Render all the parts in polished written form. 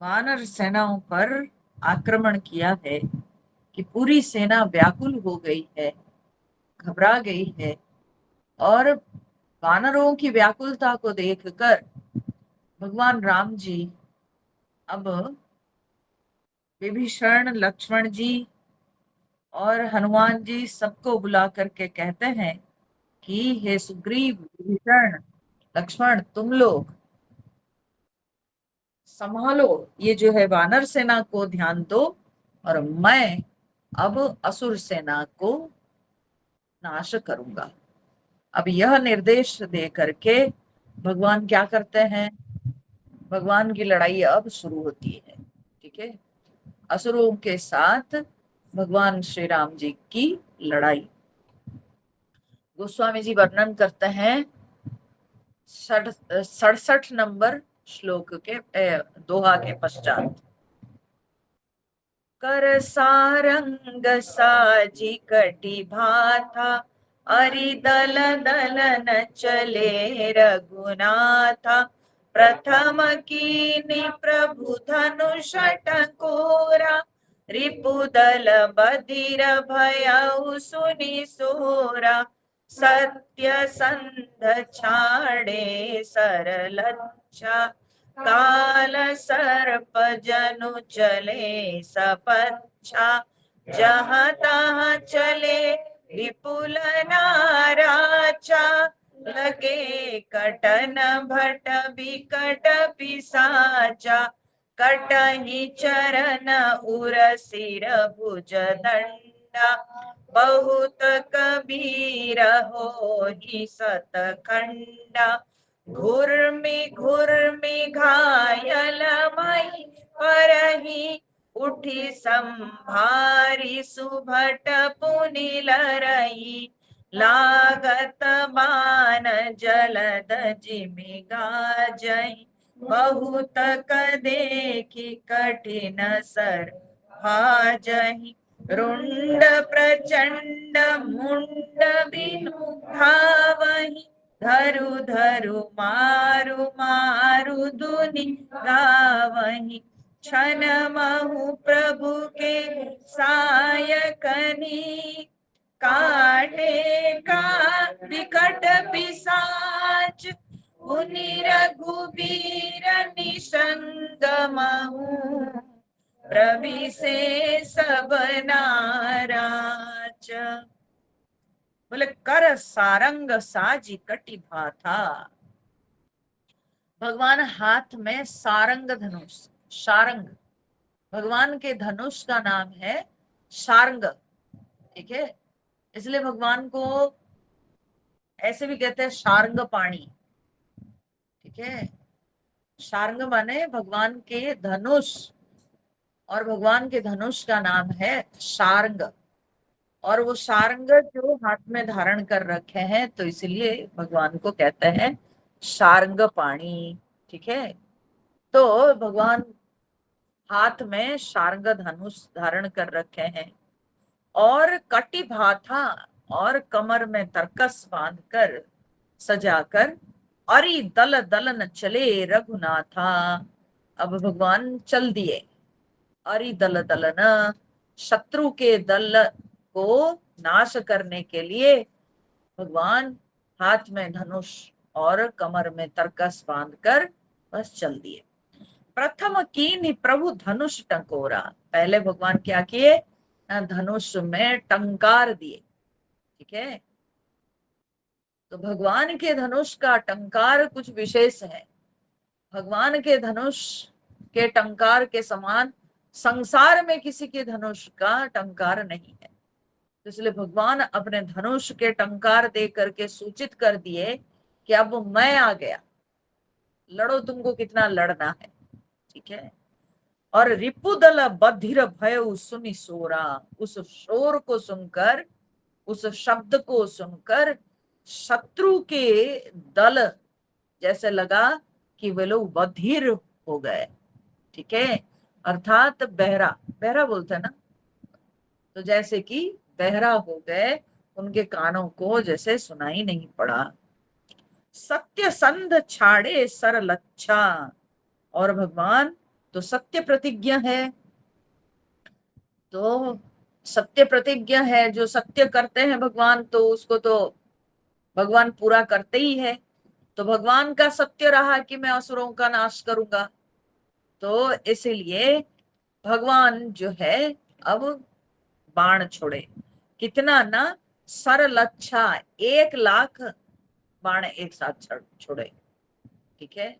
वानर सेनाओं पर आक्रमण किया है कि पूरी सेना व्याकुल हो गई है, घबरा गई है। और वानरों की व्याकुलता को देखकर भगवान राम जी अब विभीषण, लक्ष्मण जी और हनुमान जी सबको बुला करके कहते हैं कि हे सुग्रीव, विभीषण, लक्ष्मण, तुम लोग संभालो ये जो है वानर सेना को, ध्यान दो। और मैं अब असुर सेना को नाश करूंगा। अब यह निर्देश दे करके भगवान क्या करते हैं? भगवान की लड़ाई अब शुरू होती है। ठीक है, असुरों के साथ भगवान श्री राम जी की लड़ाई। गोस्वामी जी वर्णन करते हैं 67 नंबर श्लोक के दोहा के पश्चात। कर सारंग साजी कटी भाथा, अरि दल दल न चले रघुनाथा। प्रथम कीनी प्रभु धनुष टकोरा, रिपुदल बधिर भयउ सुनि सोरा। सत्य संध छाड़े सरलच्छा, काल सर्प जनु चले सपच्छा। जहाँ तहाँ चले विपुल नाराचा, लगे कटन भट बिकट पिसाचा। कटहि चरण उर सिर भुज दंडा, बहुत कबीर होहि सतखंडा। घुर्मि घायल मई परही, उठी संभारी सुभट पुनि लरही। लागत बान जलद जिमि गाजहि, बहुत देखि कठिन सर भाजहि। रुंड प्रचंड मुंड बिनु धावहि, धरु धरु मारु मारु दुनि गावहि। छन महु प्रभु के सायकनी, काटे का विकट पिसाच। मुनि रघुबीर निसंग महु, प्रविसे सब नाराज। बोले कर सारंग साजी कटी भाथा। भगवान हाथ में सारंग धनुष, शारंग, भगवान के धनुष का नाम है शार्ंग। ठीक है, इसलिए भगवान को ऐसे भी कहते हैं शार्ंग पाणी। ठीक है, शार्ंग माने भगवान के धनुष, और भगवान के धनुष का नाम है शार्ंग। और वो शार्ंग जो हाथ में धारण कर रखे हैं, तो इसलिए भगवान को कहते हैं शार्ंग पाणी। ठीक है, तो भगवान हाथ में शार्ंग धनुष धारण कर रखे हैं और कटी भाथा, और कमर में तरकस बांधकर सजाकर, अरि दल दल न चले रघुनाथा। अब भगवान चल दिए। अरि दल दल न, शत्रु के दल को नाश करने के लिए भगवान हाथ में धनुष और कमर में तरकस बांधकर बस चल दिए। प्रथम कीन्हि प्रभु धनुष टंकोरा, पहले भगवान क्या किए? धनुष में टंकार दिए। ठीक है, तो भगवान के धनुष का टंकार कुछ विशेष है। भगवान के धनुष के टंकार के समान संसार में किसी के धनुष का टंकार नहीं है। तो इसलिए भगवान अपने धनुष के टंकार दे करके सूचित कर दिए कि अब मैं आ गया, लड़ो, तुमको कितना लड़ना है। ठीक है, और रिपुदल बधिर भय सुनि सोरा, उस शोर को सुनकर, उस शब्द को सुनकर शत्रु के दल जैसे लगा कि वे लोग बधिर हो गए। ठीक है, अर्थात बहरा, बहरा बोलते हैं ना, तो जैसे कि बहरा हो गए, उनके कानों को जैसे सुनाई नहीं पड़ा। सत्य संध छाड़े सरलच्छा, और भगवान तो सत्य प्रतिज्ञा है, तो सत्य प्रतिज्ञा है, जो सत्य करते हैं भगवान तो उसको तो भगवान पूरा करते ही है। तो भगवान का सत्य रहा कि मैं असुरों का नाश करूंगा, तो इसीलिए भगवान जो है अब बाण छोड़े। कितना ना, सरलच्छा 1 लाख बाण एक साथ छोड़े। ठीक है।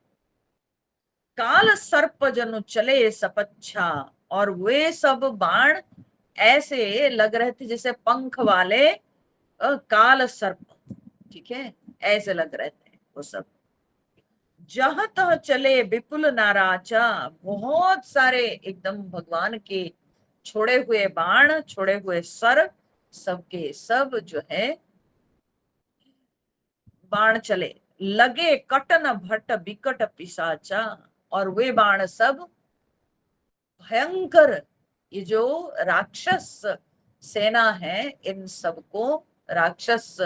काल सर्प जनु चले सपच्छा, और वे सब बाण ऐसे लग रहे थे जैसे पंख वाले काल सर्प। ठीक है, ऐसे लग रहे थे वो सब। जहां तह चले विपुल नाराचा, बहुत सारे एकदम भगवान के छोड़े हुए बाण, छोड़े हुए सर, सबके सब जो है बाण चले। लगे कटन भट्ट विकट पिशाचा, और वे बाण सब भयंकर, ये जो राक्षस सेना है इन सबको, राक्षस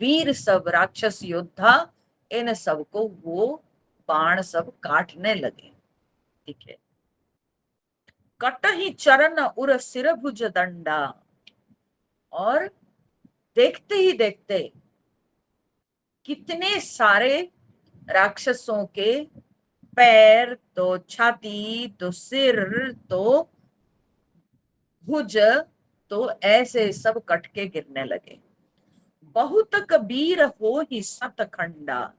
वीर सब, राक्षस योद्धा, इन सबको वो बाण सब काटने लगे। ठीक है। कटहि चरण उर सिर भुज दंडा, और देखते ही देखते कितने सारे राक्षसों के पैर, तो छाती, तो सिर, तो भुज, तो ऐसे सब कट के गिरने लगे। बहुत कबीर हो ही सत खंडा,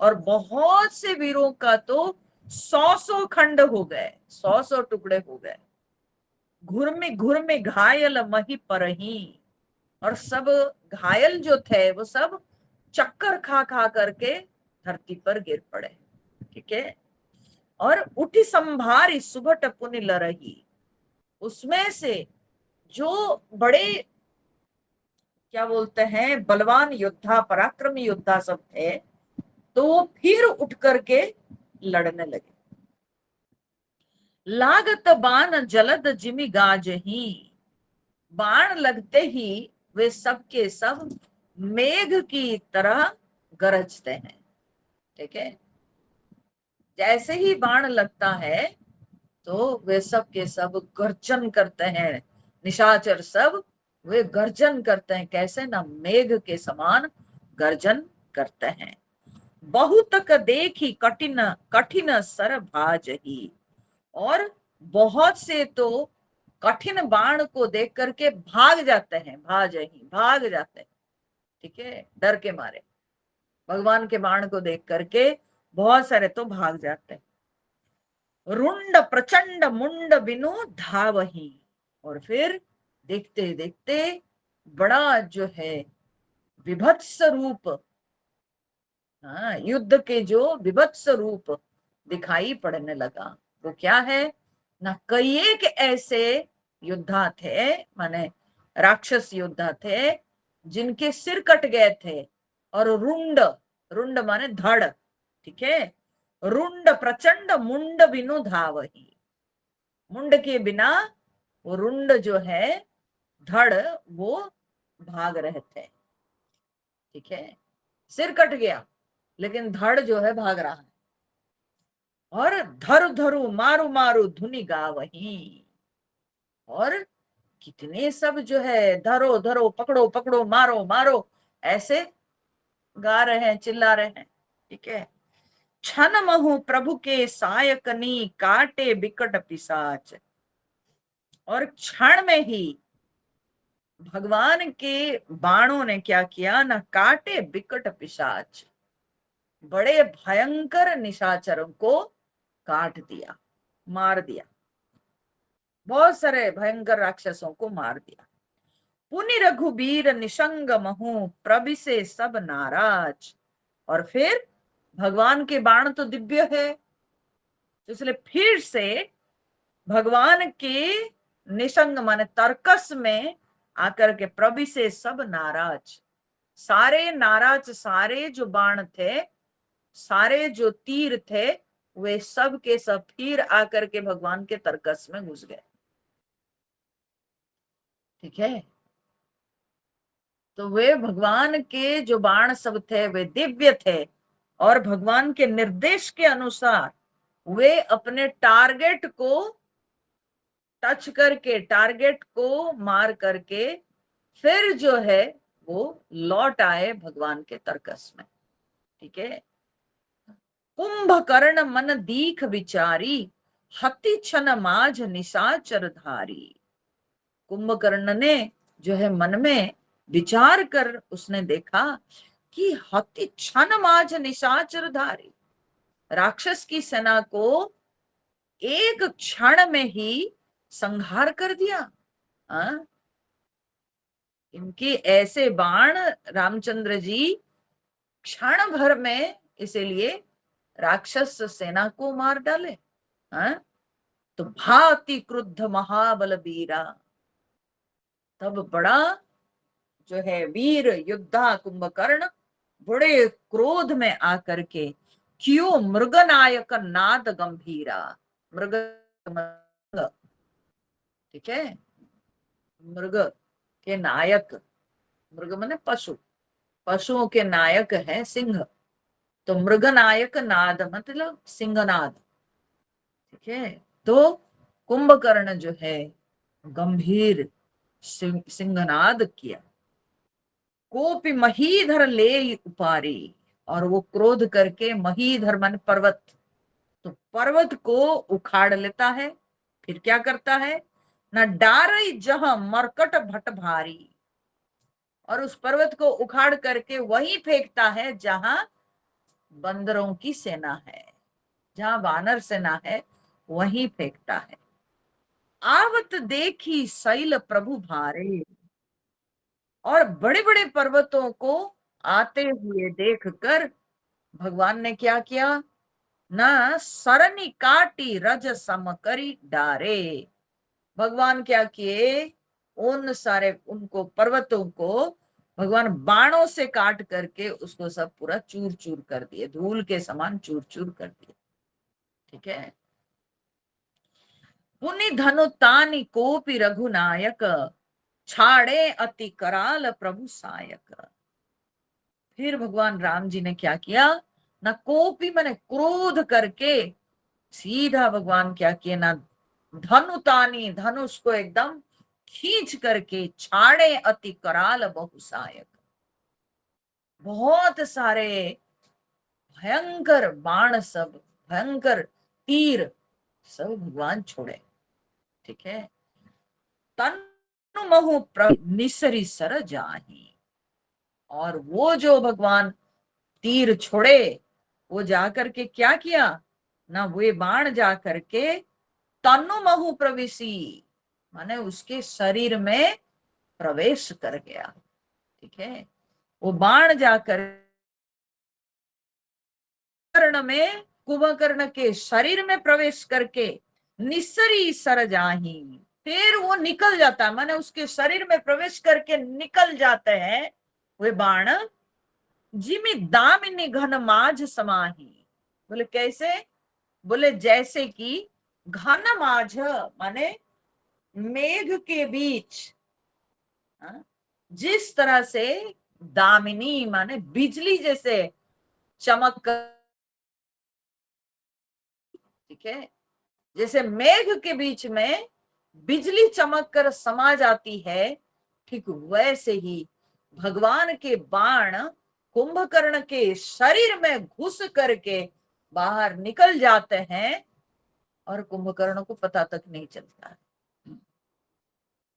और बहुत से वीरों का तो 100 खंड हो गए, 100 टुकड़े हो गए। घुर में घायल मही परही, और सब घायल जो थे वो सब चक्कर खा खा करके धरती पर गिर पड़े। ठीक है। और उठी संभारी सुबह पुनि लरही, उसमें से जो बड़े क्या बोलते हैं बलवान योद्धा, पराक्रमी योद्धा सब थे, तो वो फिर उठ करके लड़ने लगे। लागत बाण जलद जिमि गाजही, बाण लगते ही वे सब के सब मेघ की तरह गरजते हैं। ठीक है। जैसे ही बाण लगता है तो वे सब के सब गर्जन करते हैं, निशाचर सब वे गर्जन करते हैं, कैसे ना, मेघ के समान गर्जन करते हैं। बहुत देखी कठिन कठिन सर भाज ही, और बहुत से तो कठिन बाण को देख करके भाग जाते हैं, भाज ही भाग जाते हैं। ठीक है, डर के मारे भगवान के बाण को देख करके बहुत सारे तो भाग जाते हैं। रुंड प्रचंड मुंड बिनु धावही, और फिर देखते देखते बड़ा जो है विभत्स रूप, हाँ, युद्ध के जो विभत्स रूप दिखाई पड़ने लगा। वो क्या है ना, कई एक ऐसे योद्धा थे, माने राक्षस योद्धा थे, जिनके सिर कट गए थे, और रुंड, रुंड माने धड़। ठीक है। रुंड प्रचंड मुंड बिनु धावही, मुंड के बिना वो रुंड जो है धड़, वो भाग रहे थे। ठीक है। सिर कट गया लेकिन धड़ जो है भाग रहा है। और धरु धरु मारू मारू धुनि गावही, और कितने सब जो है धरो धरो, पकड़ो पकड़ो, मारो मारो, ऐसे गा रहे हैं, चिल्ला रहे हैं। ठीक है। छन महु प्रभु के सायकनी, काटे बिकट पिशाच, और क्षण में ही भगवान के बाणों ने क्या किया ना, काटे बिकट पिशाच, बड़े भयंकर निशाचरों को काट दिया, मार दिया, बहुत सारे भयंकर राक्षसों को मार दिया। पुनि रघुबीर निशंग महु, प्रभिसे सब नाराज, और फिर भगवान के बाण तो दिव्य है, इसलिए फिर से भगवान के निशंग माने तर्कस में आकर के प्रभिसे सब नाराज, सारे नाराज, सारे जो बाण थे, सारे जो तीर थे, वे सब के सब फिर आकर के भगवान के तर्कस में घुस गए। ठीक है। तो वे भगवान के जो बाण सब थे वे दिव्य थे, और भगवान के निर्देश के अनुसार वे अपने टारगेट को टच करके, टारगेट को मार करके फिर जो है वो लौट आए भगवान के तर्कस में। ठीक है। कुंभकर्ण मन दीख विचारी, हति छन माझ निशाचर धारी। कुंभकर्ण ने जो है मन में विचार कर उसने देखा कि हति छन माझ निशाचर धारी, राक्षस की सेना को एक क्षण में ही संहार कर दिया। हाँ? इनके ऐसे बाण रामचंद्र जी क्षण भर में इसीलिए राक्षस सेना को मार डाले। हाँ? तो भाति क्रुद्ध महाबल वीरा, तब बड़ा जो है वीर योद्धा कुंभकर्ण बड़े क्रोध में आकर के क्यों मृगनायक नाद गंभीरा। मृग, ठीक है, मृग के नायक, मृग माने पशु, पशुओं के नायक है सिंह, तो मृग नायक नाद मतलब सिंहनाद। ठीक है। तो कुंभकर्ण जो है गंभीर सिंहनाद किया। कोपि महीधर ले उपारी, और वो क्रोध करके महीधर मन पर्वत, तो पर्वत को उखाड़ लेता है। फिर क्या करता है, न डारई जहां मरकट भट भारी, और उस पर्वत को उखाड़ करके वहीं फेंकता है जहां बंदरों की सेना है, जहां वानर सेना है वहीं फेंकता है। आवत देखी शैल प्रभु भारे, और बड़े बड़े पर्वतों को आते हुए देखकर भगवान ने क्या किया, न सरनी काटी रज सम करी डारे। भगवान क्या किए, उन सारे उनको पर्वतों को भगवान बाणों से काट करके उसको सब पूरा चूर चूर कर दिए, धूल के समान चूर चूर कर दिए। ठीक है। पुनि धनु तानि कोपि रघुनायक, छाड़े अति कराल प्रभु सायक। फिर भगवान राम जी ने क्या किया, ना कोपी मैंने क्रोध करके सीधा भगवान क्या किया ना, धनुतानी धनुष को एकदम खींच करके, छाड़े अति कराल बहुसायक, बहुत सारे भयंकर बाण, सब भयंकर तीर सब भगवान छोड़े। ठीक है। तनु महु निसरी सर जाही, और वो जो भगवान तीर छोड़े वो जाकर के क्या किया ना, वे बाण जाकर के तनु महु प्रवेशी, माने उसके शरीर में प्रवेश कर गया। ठीक है। वो बाण जाकर कर्ण में, कुंभकर्ण के शरीर में प्रवेश करके निसरी सर जाही, फिर वो निकल जाता है, माने उसके शरीर में प्रवेश करके निकल जाते हैं वे बाण। जिमि दामिनी घन माझ समाही, बोले कैसे, बोले जैसे कि घन माझ माने मेघ के बीच, जिस तरह से दामिनी माने बिजली जैसे चमक, ठीक है, जैसे मेघ के बीच में बिजली चमक कर समा जाती है, ठीक वैसे ही भगवान के बाण कुंभकर्ण के शरीर में घुस करके बाहर निकल जाते हैं और कुंभकर्ण को पता तक नहीं चलता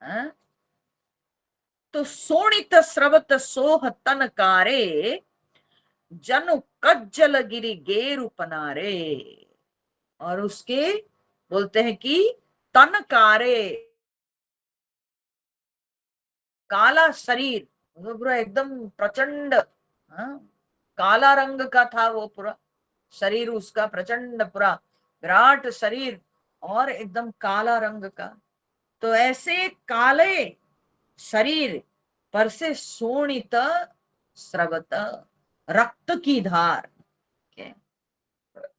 है। तो सोणित स्रवत सोह तनकारे, जनु कज्जल गिरी गेरु पनारे, और उसके बोलते हैं कि तनकारे, काला शरीर, वो पूरा एकदम प्रचंड, हाँ, काला रंग का था वो पूरा शरीर उसका, प्रचंड पूरा विराट शरीर और एकदम काला रंग का। तो ऐसे काले शरीर पर से शोणित स्रवत, रक्त की धार के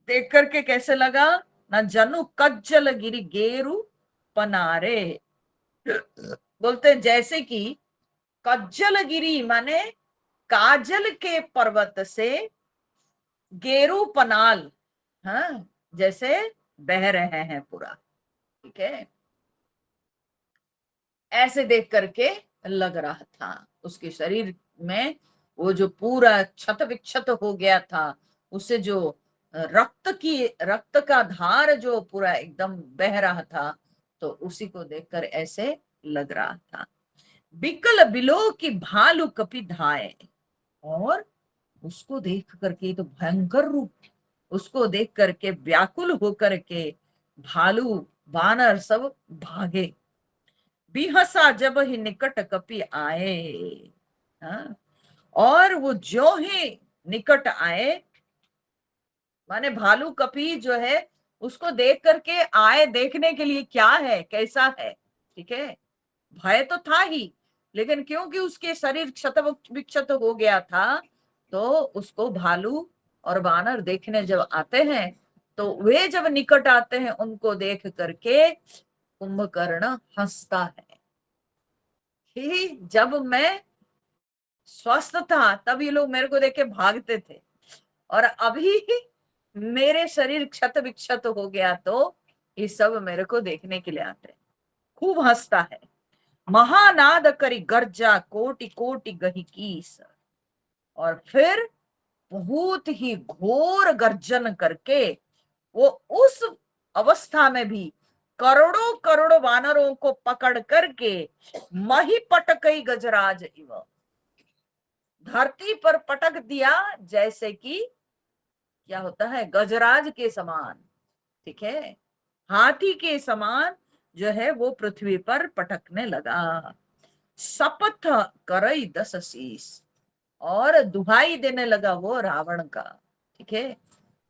देख करके कैसे लगा ना, जनु कज्जल गिरी गेरु पनारे, बोलते जैसे कि कज्जल गिरी माने काजल के पर्वत से गेरू पनाल, हाँ, जैसे बह रहे हैं पूरा, ठीक है, ऐसे देख करके लग रहा था। उसके शरीर में वो जो पूरा क्षत विक्षत हो गया था, उससे जो रक्त का धार जो पूरा एकदम बह रहा था, तो उसी को देखकर ऐसे लग रहा था। बिकल बिलो की भालू कपि धाये, और उसको देख करके, तो भयंकर रूप, उसको देख करके व्याकुल होकर के भालू बानर सब भागे। बिहसा जब ही निकट कपि आए, हाँ, और वो जो ही निकट आए, माने भालू कपि जो है उसको देख करके आए, देखने के लिए क्या है कैसा है, ठीक है, भय तो था ही, लेकिन क्योंकि उसके शरीर क्षत विक्षत हो गया था, तो उसको भालू और बानर देखने जब आते हैं, तो वे जब निकट आते हैं उनको देख करके कुंभकर्ण हंसता है कि जब मैं स्वस्थ था तब ये लोग मेरे को देख के भागते थे, और अभी मेरे शरीर क्षत विक्षत हो गया तो ये सब मेरे को देखने के लिए आते हैं। खूब हंसता है। महानाद करी गर्जा कोटि कोटि गही कीस, और फिर बहुत ही घोर गर्जन करके वो उस अवस्था में भी करोड़ों करोड़ों वानरों को पकड़ करके मही पटकई गजराज इव, धरती पर पटक दिया, जैसे कि क्या होता है गजराज के समान, ठीक है, हाथी के समान जो है वो पृथ्वी पर पटकने लगा। शपथ करई 10 शीस, और दुहाई देने लगा वो रावण का, ठीक है,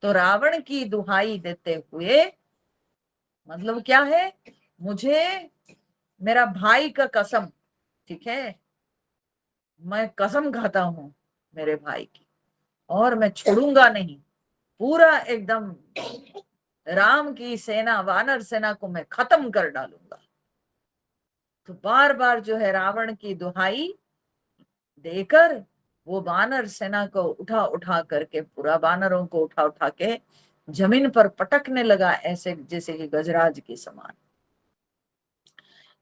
तो रावण की दुहाई देते हुए मतलब क्या है, मुझे मेरा भाई का कसम, ठीक है, मैं कसम खाता हूं मेरे भाई की, और मैं छोड़ूंगा नहीं, पूरा एकदम राम की सेना वानर सेना को मैं खत्म कर डालूंगा। तो बार बार जो है रावण की दुहाई देकर वो वानर सेना को उठा उठा करके, पूरा वानरों को उठा उठा के जमीन पर पटकने लगा, ऐसे जैसे कि गजराज के समान।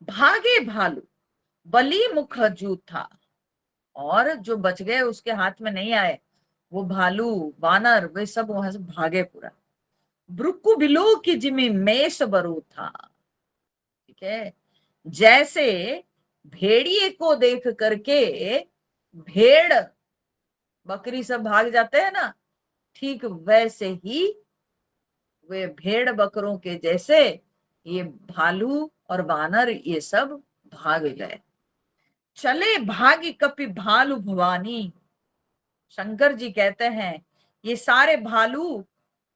भागे भालू बली मुख जू था, और जो बच गए उसके हाथ में नहीं आए, वो भालू वानर वे सब वहां से भागे पूरा। ब्रुकु बिलो की जिमी मेष बरू था, ठीक है, जैसे भेड़िए को देख करके भेड़ बकरी सब भाग जाते हैं ना, ठीक वैसे ही वे भेड़ बकरों के जैसे ये भालू और वानर ये सब भाग गए। चले भागी कपि भालू भवानी, शंकर जी कहते हैं ये सारे भालू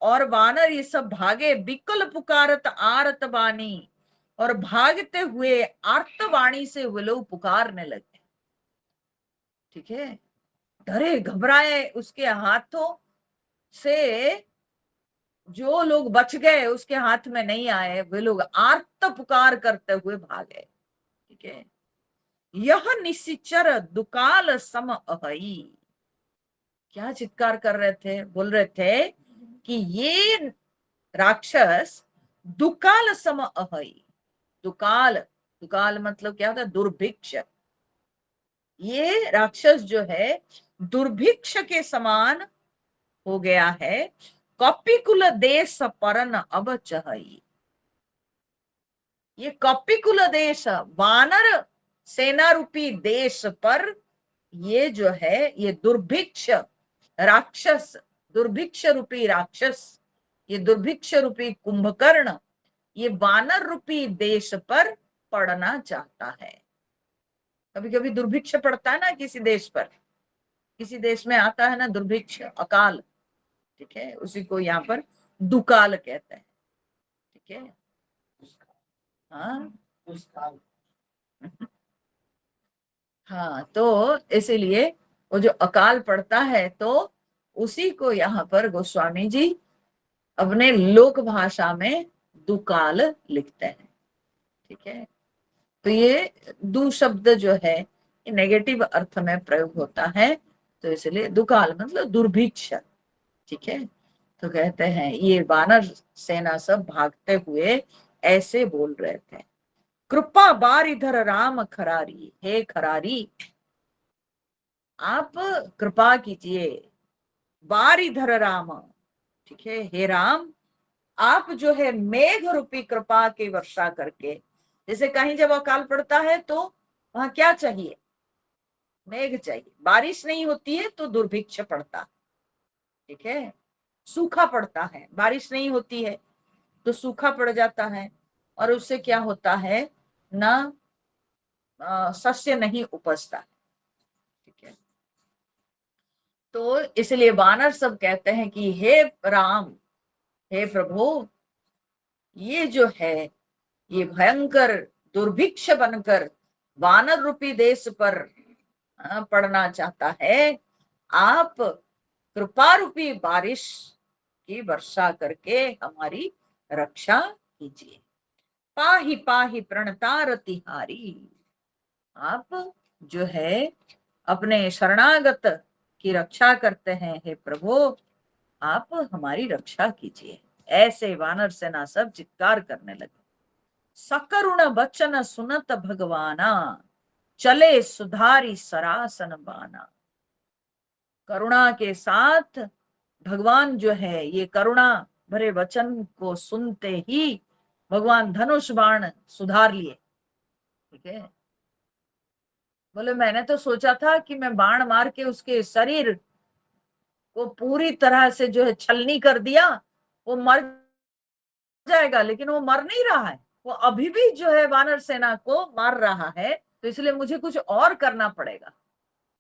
और वानर ये सब भागे, बिकल पुकारत आरत बानी, और भागते हुए आर्तवाणी से वो लोग पुकारने लगे, ठीक है, डरे घबराए, उसके हाथों से जो लोग बच गए उसके हाथ में नहीं आए, वे लोग आर्त पुकार करते हुए भागे, ठीक है। यह निशिचर दुकाल सम अहई, क्या चित्कार कर रहे थे, बोल रहे थे कि ये राक्षस दुकाल सम अहई, दुकाल, दुकाल मतलब क्या होता है, दुर्भिक्ष, ये राक्षस जो है दुर्भिक्ष के समान हो गया है। कपिकुल देश परन अब चहई, ये कपिकुल देश वानर सेना रूपी देश पर ये जो है ये दुर्भिक्ष राक्षस, दुर्भिक्ष रूपी राक्षस, ये दुर्भिक्ष रूपी कुंभकर्ण ये वानर रूपी देश पर पड़ना चाहता है। कभी कभी दुर्भिक्ष पड़ता है ना किसी देश पर, किसी देश में आता है ना दुर्भिक्ष, अकाल, ठीक है, उसी को यहाँ पर दुकाल कहते हैं, ठीक है, हाँ हाँ, तो इसीलिए वो जो अकाल पड़ता है तो उसी को यहाँ पर गोस्वामी जी अपने लोक भाषा में दुकाल लिखते हैं, ठीक है। तो ये दु शब्द जो है ये नेगेटिव अर्थ में प्रयोग होता है, तो इसलिए दुकाल मतलब दुर्भिक्ष, ठीक है, तो कहते हैं ये वानर सेना सब भागते हुए ऐसे बोल रहे थे, कृपा बार इधर राम खरारी, हे खरारी आप कृपा कीजिए, बार इधर राम, ठीक है, हे राम आप जो है मेघ रूपी कृपा की वर्षा करके, जैसे कहीं जब अकाल पड़ता है तो वहां क्या चाहिए, मेघ चाहिए, बारिश नहीं होती है तो दुर्भिक्ष पड़ता, ठीक है, सूखा पड़ता है, बारिश नहीं होती है तो सूखा पड़ जाता है, और उससे क्या होता है ना, सस्य नहीं उपजता, ठीक है। तो इसलिए वानर सब कहते हैं कि हे राम, हे प्रभु, ये जो है ये भयंकर दुर्भिक्ष बनकर वानर रूपी देश पर पड़ना चाहता है, आप कृपा रूपी बारिश की वर्षा करके हमारी रक्षा कीजिए। पाहि पाहि प्रणतारतिहारी, आप जो है अपने शरणागत की रक्षा करते हैं, हे प्रभु आप हमारी रक्षा कीजिए। ऐसे वानर सेना सब चित्कार करने लगे। सकरुण बचन सुनत भगवाना, चले सुधारी सरासन बाना। करुणा के साथ भगवान जो है ये करुणा भरे वचन को सुनते ही भगवान धनुष बाण सुधार लिए, ठीक है। बोले मैंने तो सोचा था कि मैं बाण मार के उसके शरीर को पूरी तरह से जो है छलनी कर दिया, वो मर जाएगा, लेकिन वो मर नहीं रहा है, वो अभी भी जो है वानर सेना को मार रहा है, तो इसलिए मुझे कुछ और करना पड़ेगा।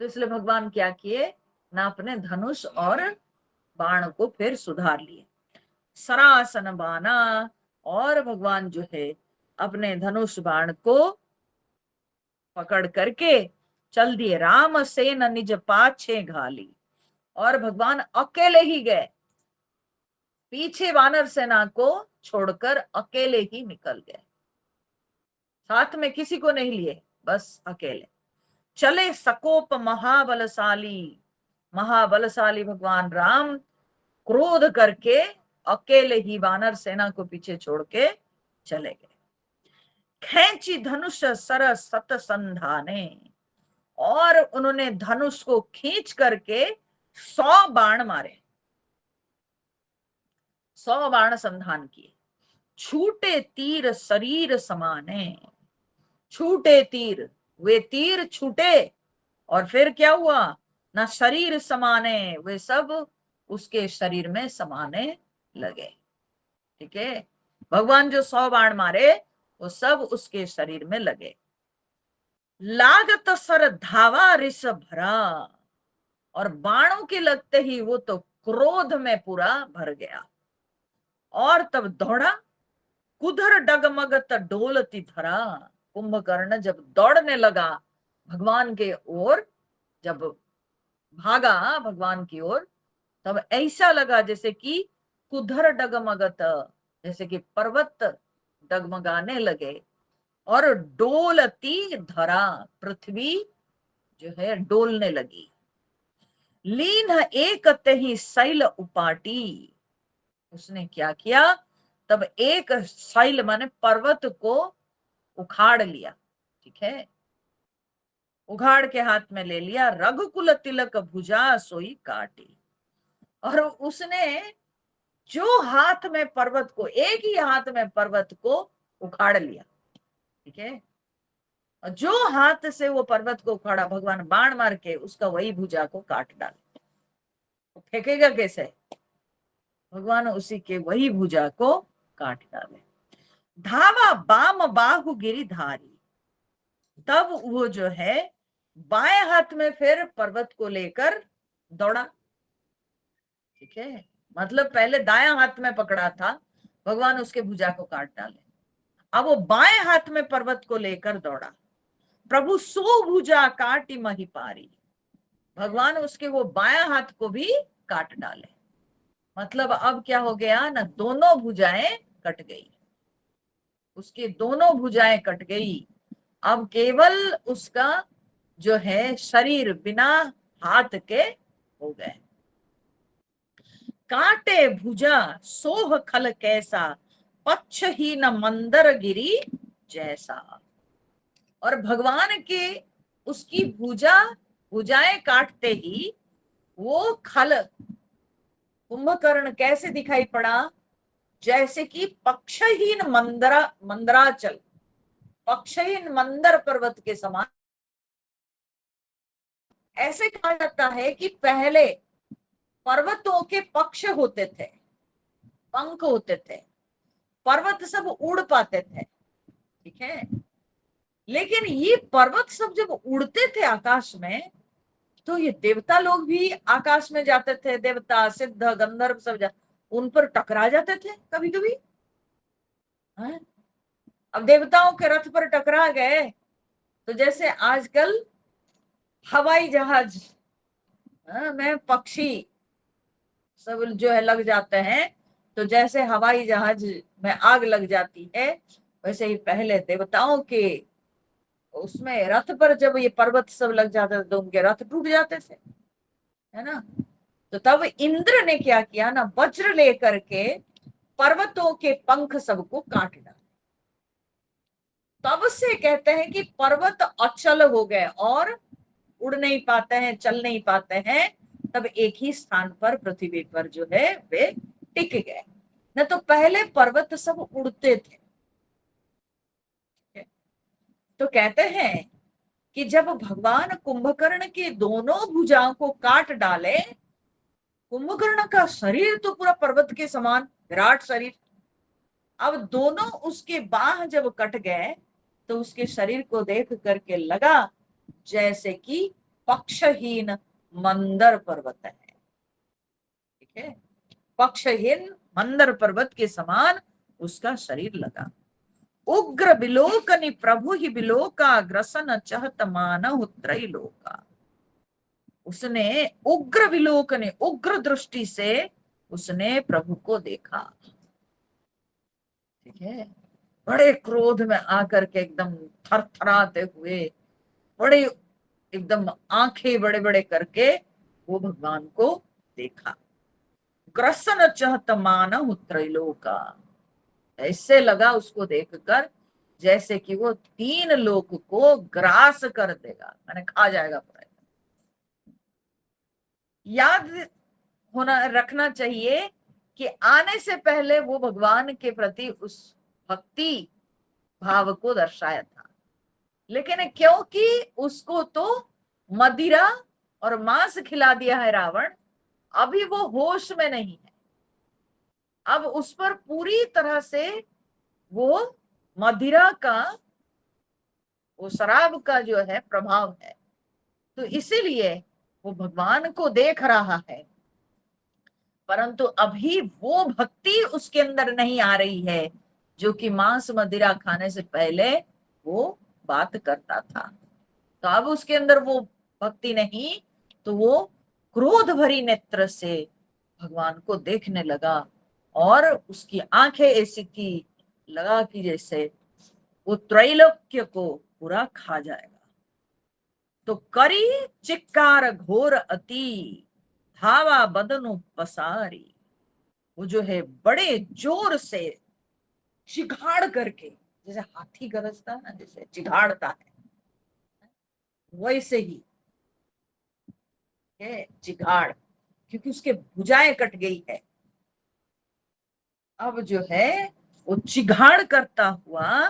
तो इसलिए भगवान क्या किए ना, अपने धनुष और बाण को फिर सुधार लिए, सरासन बाना, और भगवान जो है अपने धनुष बाण को पकड़ करके चल दिए। राम सेन निज पाछे घाली, और भगवान अकेले ही गए, पीछे वानर सेना को छोड़कर अकेले ही निकल गए, साथ में किसी को नहीं लिए, बस अकेले चले। सकोप महाबलशाली, महाबलशाली भगवान राम क्रोध करके अकेले ही वानर सेना को पीछे छोड़ के चले गए। खेची धनुष सर सत संधाने, और उन्होंने धनुष को खींच करके 100 बाण मारे, 100 बाण संधान किए। छूटे तीर शरीर समाने, छूटे तीर, वे तीर छूटे और फिर क्या हुआ ना, शरीर समाने, वे सब उसके शरीर में समाने लगे, ठीक है। भगवान जो 100 बाण मारे वो सब उसके शरीर में लगे। लागत सर धावा रिस भरा, और बाणों के लगते ही वो तो क्रोध में पूरा भर गया, और तब दौड़ा। कुधर डगमगत डोलती धरा, कुंभकर्ण जब दौड़ने लगा भगवान के ओर, जब भागा भगवान की ओर, तब ऐसा लगा जैसे कि कुधर डगमगत, जैसे कि पर्वत डगमगाने लगे, और डोलती धरा, पृथ्वी जो है डोलने लगी। लीन एक ही शैल उपाटी, उसने क्या किया, तब एक शैल माने पर्वत को उखाड़ लिया, ठीक है, उखाड़ के हाथ में ले लिया। रघुकुल तिलक भुजा सोई काटी, और उसने जो हाथ में पर्वत को, एक ही हाथ में पर्वत को उखाड़ लिया, ठीक है, और जो हाथ से वो पर्वत को उखाड़ा भगवान बाण मार के उसका वही भुजा को काट डाला। फेंकेगा कैसे, भगवान उसी के वही भुजा को काट डाले। धावा बाम बाहु गिरिधारी, तब वो जो है बाएं हाथ में फिर पर्वत को लेकर दौड़ा, ठीक है, मतलब पहले दायां हाथ में पकड़ा था, भगवान उसके भुजा को काट डाले, अब वो बाएं हाथ में पर्वत को लेकर दौड़ा। प्रभु सो भुजा काटी मही पारी, भगवान उसके वो बायां हाथ को भी काट डाले, मतलब अब क्या हो गया ना, दोनों भुजाएं कट गई, उसकी दोनों भुजाएं कट गई। अब केवल उसका जो है शरीर बिना हाथ के हो गए। काटे भुजा सोह खल कैसा, पक्ष ही न मंदर गिरी जैसा। और भगवान के उसकी भुजाएं काटते ही वो खल कुंभकर्ण कैसे दिखाई पड़ा, जैसे कि पक्षहीन मंदराचल, पक्षहीन मंदर पर्वत के समान। ऐसे कहा जाता है कि पहले पर्वतों के पक्ष होते थे, पंख होते थे, पर्वत सब उड़ पाते थे, ठीक है। लेकिन ये पर्वत सब जब उड़ते थे आकाश में, तो ये देवता लोग भी आकाश में जाते थे, देवता सिद्ध गंधर्व सब उन पर टकरा जाते थे कभी कभी। अब देवताओं के रथ पर टकरा गए तो जैसे आजकल हवाई जहाज में पक्षी सब जो है लग जाते हैं, तो जैसे हवाई जहाज में आग लग जाती है, वैसे ही पहले देवताओं के उसमें रथ पर जब ये पर्वत सब लग जाते थे तो उनके रथ टूट जाते थे, है ना। तो तब इंद्र ने क्या किया ना, वज्र लेकर के पर्वतों के पंख सबको काट डाला। तब से कहते हैं कि पर्वत अचल हो गए और उड़ नहीं पाते हैं, चल नहीं पाते हैं, तब एक ही स्थान पर पृथ्वी पर जो है वे टिक गए। न तो पहले पर्वत सब उड़ते थे। तो कहते हैं कि जब भगवान कुंभकर्ण के दोनों भुजाओं को काट डाले, कुंभकर्ण का शरीर तो पूरा पर्वत के समान विराट शरीर, अब दोनों उसके बाह जब कट गए तो उसके शरीर को देख करके लगा जैसे कि पक्षहीन मंदर पर्वत है, ठीक है। पक्षहीन मंदर पर्वत के समान उसका शरीर लगा। उग्र बिलोकनि प्रभु ही बिलोका, ग्रसन चहत मानहु त्रैलोका। उसने उग्र विलोकने, उग्र दृष्टि से उसने प्रभु को देखा, ठीक है। बड़े क्रोध में आकर के एकदम थरथराते हुए, बड़े एकदम आंखें बड़े बड़े करके वो भगवान को देखा। ग्रसन चहत मानहु त्रैलोका, ऐसे लगा उसको देखकर जैसे कि वो तीन लोक को ग्रास कर देगा, मैंने खा जाएगा पूरा। याद होना रखना चाहिए कि आने से पहले वो भगवान के प्रति उस भक्ति भाव को दर्शाया था, लेकिन क्योंकि उसको तो मदिरा और मांस खिला दिया है रावण, अभी वो होश में नहीं है। अब उस पर पूरी तरह से वो मदिरा का, वो शराब का जो है प्रभाव है, तो इसीलिए वो भगवान को देख रहा है, परंतु अभी वो भक्ति उसके अंदर नहीं आ रही है जो कि मांस मदिरा खाने से पहले वो बात करता था। तो अब उसके अंदर वो भक्ति नहीं, तो वो क्रोध भरी नेत्र से भगवान को देखने लगा और उसकी आंखें ऐसी थी, लगा कि जैसे वो त्रैलोक्य को पूरा खा जाएगा। तो करी चिक्कार घोर अति, धावा बदनु पसारी। वो जो है बड़े जोर से चिघाड़ करके, जैसे हाथी गरजता है ना, जैसे चिघाड़ता है, वैसे ही है चिघाड़, क्योंकि उसके भुजाएं कट गई है। अब जो है वो चिघाड़ करता हुआ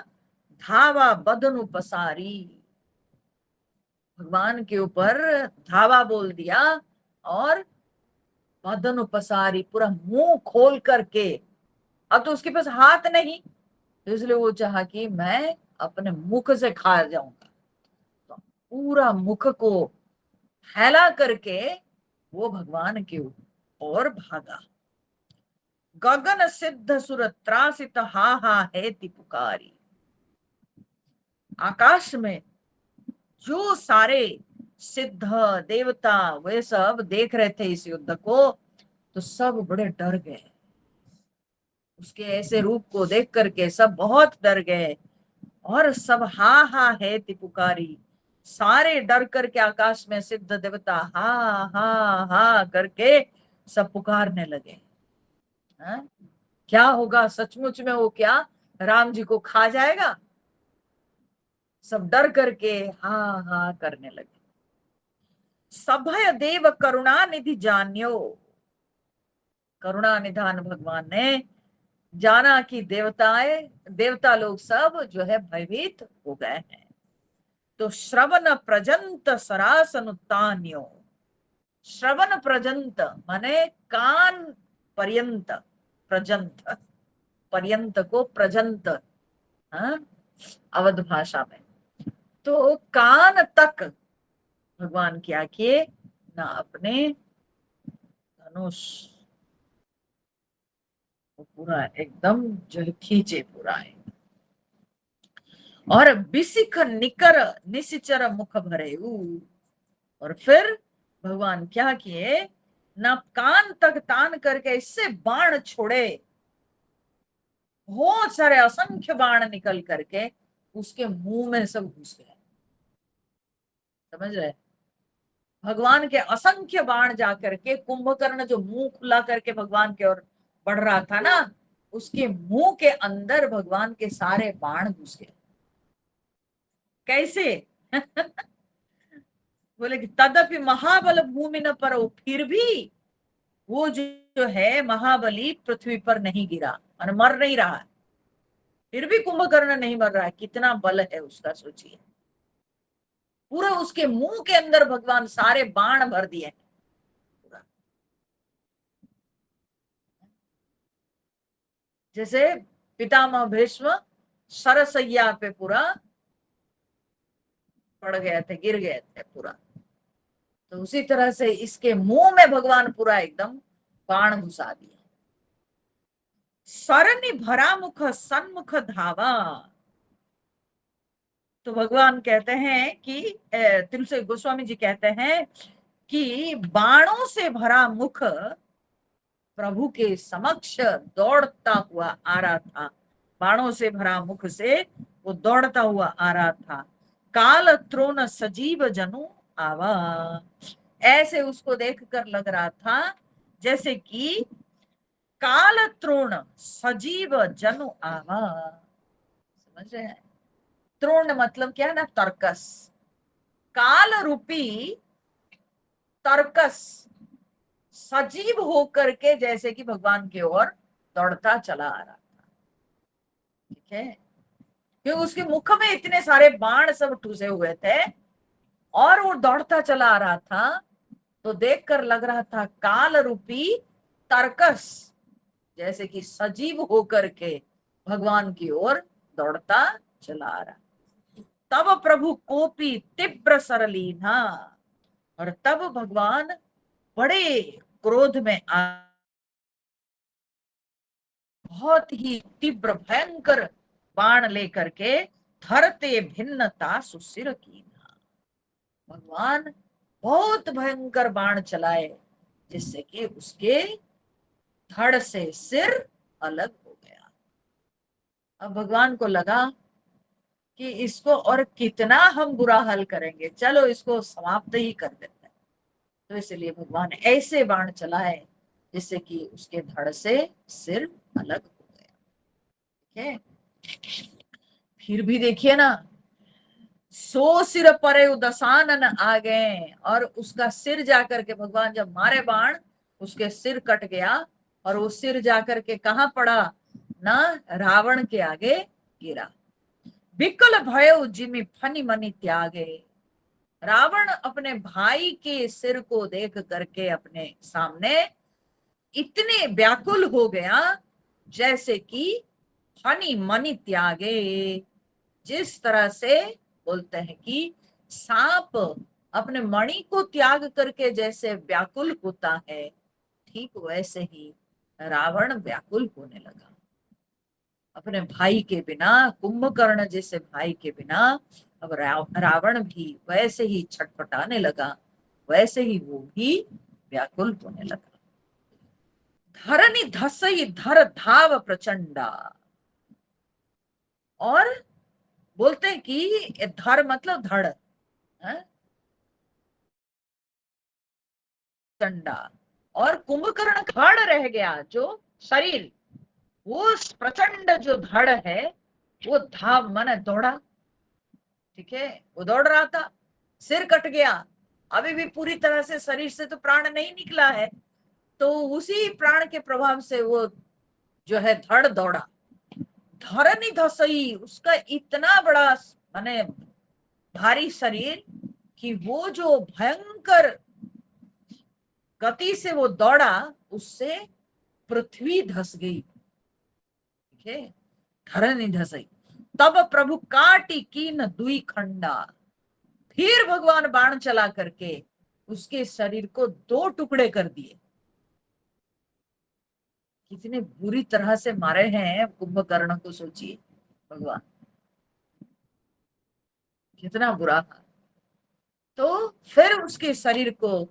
धावा बदनु पसारी, भगवान के ऊपर धावा बोल दिया और बदनु पसारी, पूरा मुंह खोल करके। अब तो उसके पास हाथ नहीं, तो इसलिए वो चाहा कि मैं अपने मुख से खा जाऊंगा, तो पूरा मुख को फैला करके वो भगवान के ओर भागा। गगन सिद्ध सुर त्रासित हा हा है पुकारी। आकाश में जो सारे सिद्ध देवता वे सब देख रहे थे इस युद्ध को, तो सब बड़े डर गए, उसके ऐसे रूप को देख करके सब बहुत डर गए और सब हा हा है पुकारी। सारे डर करके आकाश में सिद्ध देवता हा हा हा करके सब पुकारने लगे। हाँ? क्या होगा सचमुच में, वो क्या राम जी को खा जाएगा? सब डर करके हाँ हाँ करने लगे। सभय देव करुणा निधि जान्यो, करुणा निधान भगवान ने जाना कि देवता लोग सब जो है भयभीत हो गए हैं। तो श्रवण प्रजंत सरासनुत्तान्यो, श्रवण प्रजंत माने कान पर्यंत, प्रजंत पर्यंत को प्रजंत, हाँ, अवध भाषा में। तो कान तक भगवान क्या किए ना, अपने धनुष वो पूरा एकदम जो है खींचे पूरा है। और बिसिख निकर निशिचर मुख भरे, और फिर भगवान क्या किए ना, कान तक तान करके इससे बाण छोड़े, बहुत सारे असंख्य बाण निकल करके उसके मुंह में सब घुस गए। समझ रहे? भगवान के असंख्य बाण जाकर के कुंभकर्ण जो मुंह खुला करके भगवान की ओर बढ़ रहा था ना, उसके मुंह के अंदर भगवान के सारे बाण घुस गए। कैसे? बोले कि तदपि महाबल भूमि न परो, फिर भी वो जो है महाबली पृथ्वी पर नहीं गिरा और मर नहीं रहा। फिर भी कुंभकर्ण नहीं मर रहा है, कितना बल है उसका सोचिए। पूरा उसके मुंह के अंदर भगवान सारे बाण भर दिए पूरा। जैसे पितामह भीष्म सरसैया पे पूरा पड़ गए थे, गिर गए थे पूरा, तो उसी तरह से इसके मुंह में भगवान पूरा एकदम बाण घुसा दिया। सरनि भरा मुख सन्मुख धावा, तो भगवान कहते हैं कि तुलसी गोस्वामी जी कहते हैं कि बाणों से भरा मुख प्रभु के समक्ष दौड़ता हुआ आ रहा था। बाणों से भरा मुख से वो दौड़ता हुआ आ रहा था। काल त्रोण सजीव जनु आवा, ऐसे उसको देखकर लग रहा था जैसे कि काल त्रोण सजीव जनु आवा। समझ रहे हैं? त्रोण मतलब क्या है ना, तर्कस। काल रूपी तर्कस सजीव होकर के जैसे कि भगवान की ओर दौड़ता चला आ रहा था। ठीक है? क्योंकि उसके मुख में इतने सारे बाण सब ठूसे हुए थे और वो दौड़ता चला आ रहा था, तो देखकर लग रहा था काल रूपी तर्कस जैसे कि सजीव होकर के भगवान की ओर दौड़ता चला आ रहा। तब प्रभु कोपी तीव्र सरलीना, और तब भगवान बड़े क्रोध में आ, बहुत ही तीव्र भयंकर बाण लेकर के धरते भिन्नता सुशिर की, भगवान बहुत भयंकर बाण चलाए जिससे कि उसके धड़ से सिर अलग हो गया। अब भगवान को लगा कि इसको और कितना हम बुरा हाल करेंगे, चलो इसको समाप्त ही कर देते हैं। तो इसलिए भगवान ऐसे बाण चलाए जिससे कि उसके धड़ से सिर अलग हो गया। ठीक है? फिर भी देखिए ना, सो सिर परे उदसानन आ गए, और उसका सिर जाकर के भगवान जब मारे बाण, उसके सिर कट गया और वो सिर जाकर के कहाँ पड़ा ना, रावण के आगे गिरा। विकल भयो जिमि फनी मनी त्यागे, रावण अपने भाई के सिर को देख करके अपने सामने इतने व्याकुल हो गया जैसे कि फनी मनी त्यागे, जिस तरह से बोलते हैं कि सांप अपने मणि को त्याग करके जैसे व्याकुल होता है, ठीक वैसे ही रावण व्याकुल होने लगा अपने भाई के बिना। कुंभकर्ण जैसे भाई के बिना अब रावण भी वैसे ही छटपटाने लगा, वैसे ही वो भी व्याकुल होने लगा। धरनी धसई धर धाव प्रचंडा, और बोलते हैं कि धर मतलब धड़, चंडा, और कुंभकर्ण खड़ रह गया, जो शरीर, वो प्रचंड जो धड़ है वो धाम मन दौड़ा, ठीक है, वो दौड़ रहा था, सिर कट गया, अभी भी पूरी तरह से शरीर से तो प्राण नहीं निकला है, तो उसी प्राण के प्रभाव से वो जो है धड़ दौड़ा, धरनी धसई, उसका इतना बड़ा माने भारी शरीर कि वो जो भयंकर गति से वो दौड़ा, उससे पृथ्वी धस गई, ठीक है, धरनी धसई। तब प्रभु काटी कीन दुई खंडा, फिर भगवान बाण चला करके उसके शरीर को दो टुकड़े कर दिए। कितने बुरी तरह से मारे हैं कुंभकर्ण को, सोचिए भगवान, कितना बुरा था। तो फिर उसके शरीर को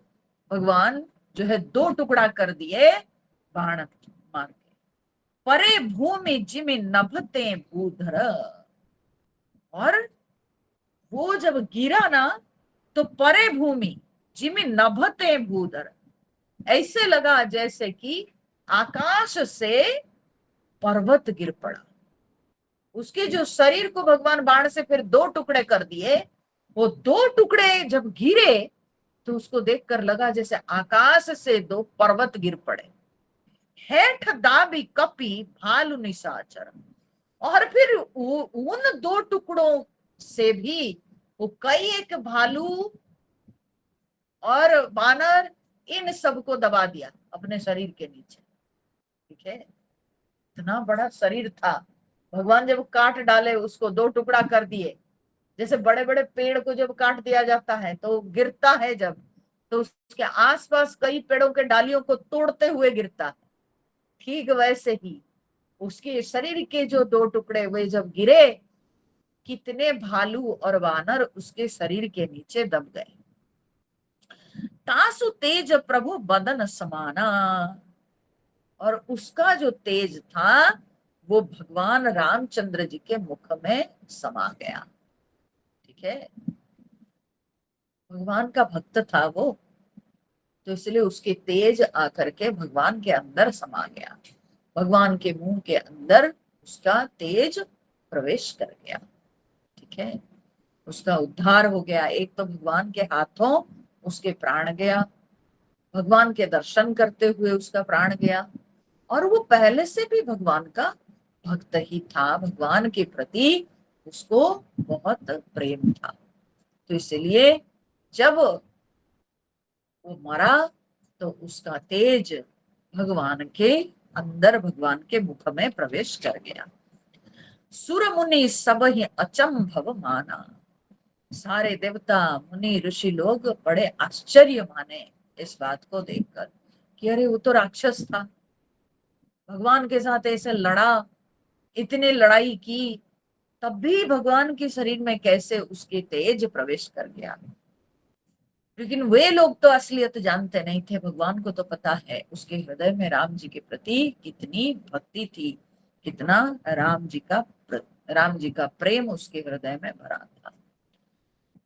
भगवान जो है दो टुकड़ा कर दिए बाण मार के। परे भूमि जिमि नभते भूधर, और वो जब गिरा ना तो परे भूमि जिमि नभते भूधर, ऐसे लगा जैसे कि आकाश से पर्वत गिर पड़ा। उसके जो शरीर को भगवान बाण से फिर दो टुकड़े कर दिए, वो दो टुकड़े जब गिरे तो उसको देखकर लगा जैसे आकाश से दो पर्वत गिर पड़े। हेठ दाबी कपी भालू निशाचर, और फिर उन दो टुकड़ों से भी वो कई एक भालू और बानर, इन सबको दबा दिया अपने शरीर के नीचे, ठीक है। इतना बड़ा शरीर था, भगवान जब काट डाले उसको दो टुकड़ा कर दिए, जैसे बड़े बड़े पेड़ को जब काट दिया जाता है तो गिरता है जब, तो उसके आसपास कई पेड़ों के डालियों को तोड़ते हुए गिरता है, ठीक वैसे ही उसके शरीर के जो दो टुकड़े हुए जब गिरे, कितने भालू और वानर उसके शरीर के नीचे दब गए। तासु तेज प्रभु बदन समाना, और उसका जो तेज था वो भगवान रामचंद्र जी के मुख में समा गया, ठीक है। भगवान का भक्त था वो, तो इसलिए उसके तेज आकर के भगवान के अंदर समा गया, भगवान के मुंह के अंदर उसका तेज प्रवेश कर गया, ठीक है। उसका उद्धार हो गया। एक तो भगवान के हाथों उसके प्राण गया, भगवान के दर्शन करते हुए उसका प्राण गया, और वो पहले से भी भगवान का भक्त ही था, भगवान के प्रति उसको बहुत प्रेम था। तो इसलिए जब वो मरा तो उसका तेज भगवान के अंदर, भगवान के मुख में प्रवेश कर गया। सुर मुनि सब ही अचंभव माना, सारे देवता मुनि ऋषि लोग बड़े आश्चर्य माने इस बात को देखकर कि अरे वो तो राक्षस था, भगवान के साथ ऐसे लड़ा, इतने लड़ाई की, तब भी भगवान के शरीर में कैसे उसके तेज प्रवेश कर गया। लेकिन वे लोग तो असलियत जानते नहीं थे, भगवान को तो पता है उसके हृदय में राम जी के प्रति कितनी भक्ति थी, कितना राम जी का प्रेम उसके हृदय में भरा था।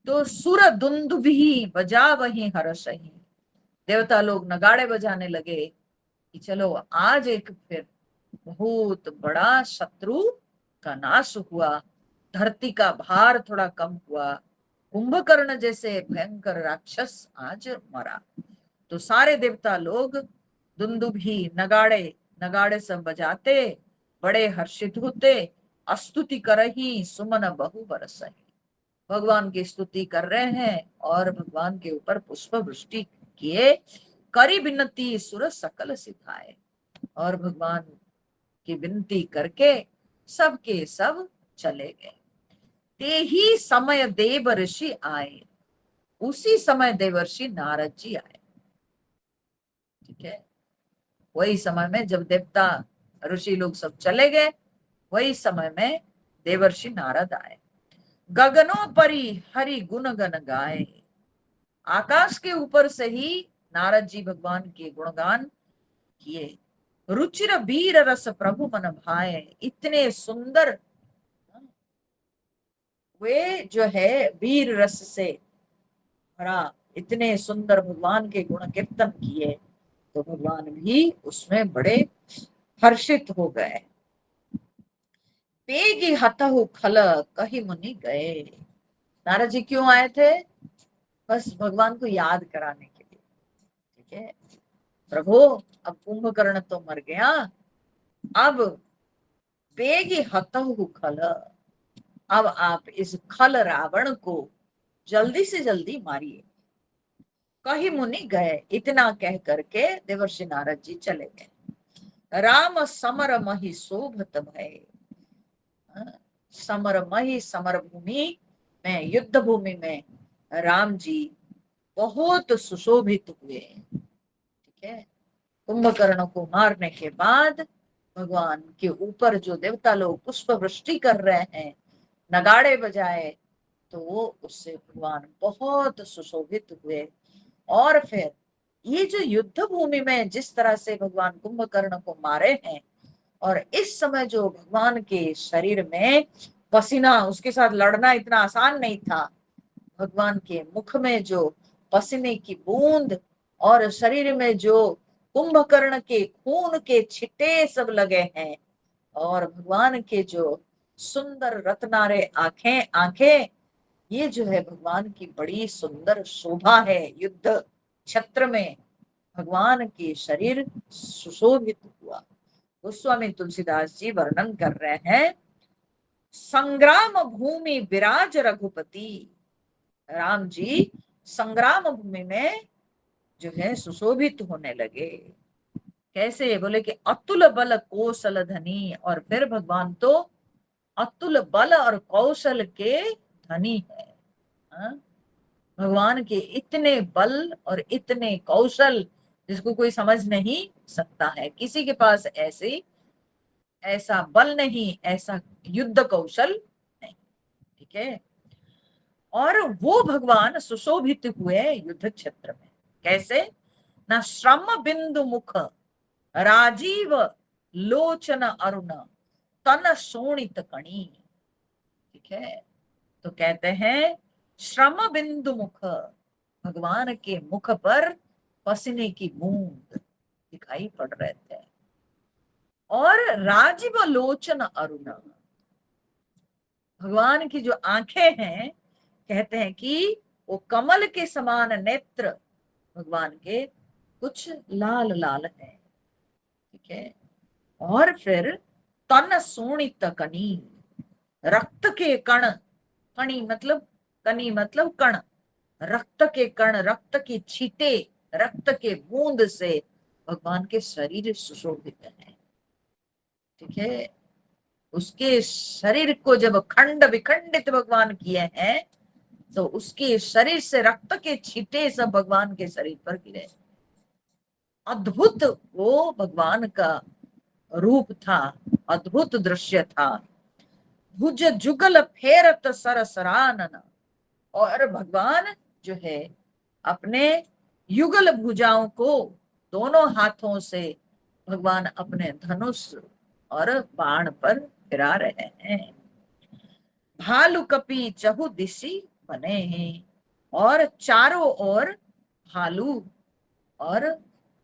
तो सुर दुंदुभि बजा वही हर्षहि, देवता लोग नगाड़े बजाने लगे कि चलो आज एक फिर बहुत बड़ा शत्रु का नाश हुआ, धरती का भार थोड़ा कम हुआ, कुंभकर्ण जैसे भयंकर राक्षस आज मरा। तो सारे देवता लोग दुंदुभी नगाड़े नगाड़े सब बजाते, बड़े हर्षित होते, स्तुति करही सुमन बहु बरसहि, भगवान की स्तुति कर रहे हैं और भगवान के ऊपर पुष्प वृष्टि किए, करी विनती सुर सकल सिधाए, और भगवान की विनती करके सबके सब चले गए। ते ही समय देव ऋषि आए, उसी समय देवर्षि नारद जी आए, ठीक है। वही समय में जब देवता ऋषि लोग सब चले गए, वही समय में देवर्षि नारद आए। गगनों परी हरि गुण गन गाए, आकाश के ऊपर से ही नारद जी भगवान के गुणगान किए। रुचिर वीर रस प्रभु मन भाए, इतने सुंदर वे जो है वीर रस से भरा, इतने सुंदर भगवान के गुण कीर्तन किए, तो भगवान भी उसमें बड़े हर्षित हो गए। पेगी हतहु खल कही मुनि गए। नारद जी क्यों आए थे? बस भगवान को याद कराने के लिए। ठीक है, प्रभु अब कुंभकर्ण तो मर गया, अब पेगी हतहु खल, अब आप इस खल रावण को जल्दी से जल्दी मारिए। कही मुनि गए, इतना कह करके देवर्षि नारद जी चले गए। राम समर मही शोभत भय। समर मही, समर भूमि में, युद्ध भूमि में राम जी बहुत सुशोभित हुए। ठीक है, कुंभकर्ण को मारने के बाद भगवान के ऊपर जो देवता लोग पुष्प वृष्टि कर रहे हैं, नगाड़े बजाए, तो वो उससे भगवान बहुत सुशोभित हुए। और फिर ये जो युद्ध भूमि में जिस तरह से भगवान कुंभकर्ण को मारे हैं, और इस समय जो भगवान के शरीर में पसीना, उसके साथ लड़ना इतना आसान नहीं था। भगवान के मुख में जो पसीने की बूंद और शरीर में जो कुंभकर्ण के खून के छिटे सब लगे हैं, और भगवान के जो सुंदर रत्नारे आंखें आंखें, ये जो है भगवान की बड़ी सुंदर शोभा है। युद्ध क्षेत्र में भगवान के शरीर सुशोभित हुआ। गोस्वामी तुलसीदास जी वर्णन कर रहे हैं, संग्राम भूमि विराज रघुपति। राम जी संग्राम भूमि में जो है सुशोभित होने लगे। कैसे? बोले कि अतुल बल कौशल धनी, और फिर भगवान तो अतुल बल और कौशल के धनी है। हाँ? भगवान के इतने बल और इतने कौशल जिसको कोई समझ नहीं सकता है। किसी के पास ऐसे ऐसा बल नहीं, ऐसा युद्ध कौशल नहीं। ठीक है, और वो भगवान सुशोभित हुए युद्ध क्षेत्र में। कैसे? न श्रम बिंदु मुख राजीव लोचन अरुण तन शोणित कणी। ठीक है, तो कहते हैं श्रम बिंदु मुख, भगवान के मुख पर पसीने की बूंद दिखाई पड़ रहे थे। और राजीव लोचन अरुण, भगवान की जो आंखें हैं, कहते हैं कि वो कमल के समान नेत्र भगवान के कुछ लाल लाल हैं। ठीक है, और फिर तन सूणित कनी, रक्त के कण, कणी मतलब, कनी मतलब कण, रक्त के कण, रक्त की छींटे, रक्त के बूंद से भगवान के शरीर सुशोभित है। ठीक है, उसके शरीर को जब खंड विखंडित भगवान किए हैं, तो उसके शरीर से रक्त के छींटे सब भगवान के शरीर पर गिरे। अद्भुत वो भगवान का रूप था, अद्भुत दृश्य था। भुज जुगल फेरत सरसरानन, और भगवान जो है अपने युगल भुजाओं को दोनों हाथों से भगवान अपने धनुष और बाण पर फिरा रहे हैं। भालू कपी चहु दिशी बने हैं, और चारों ओर भालू और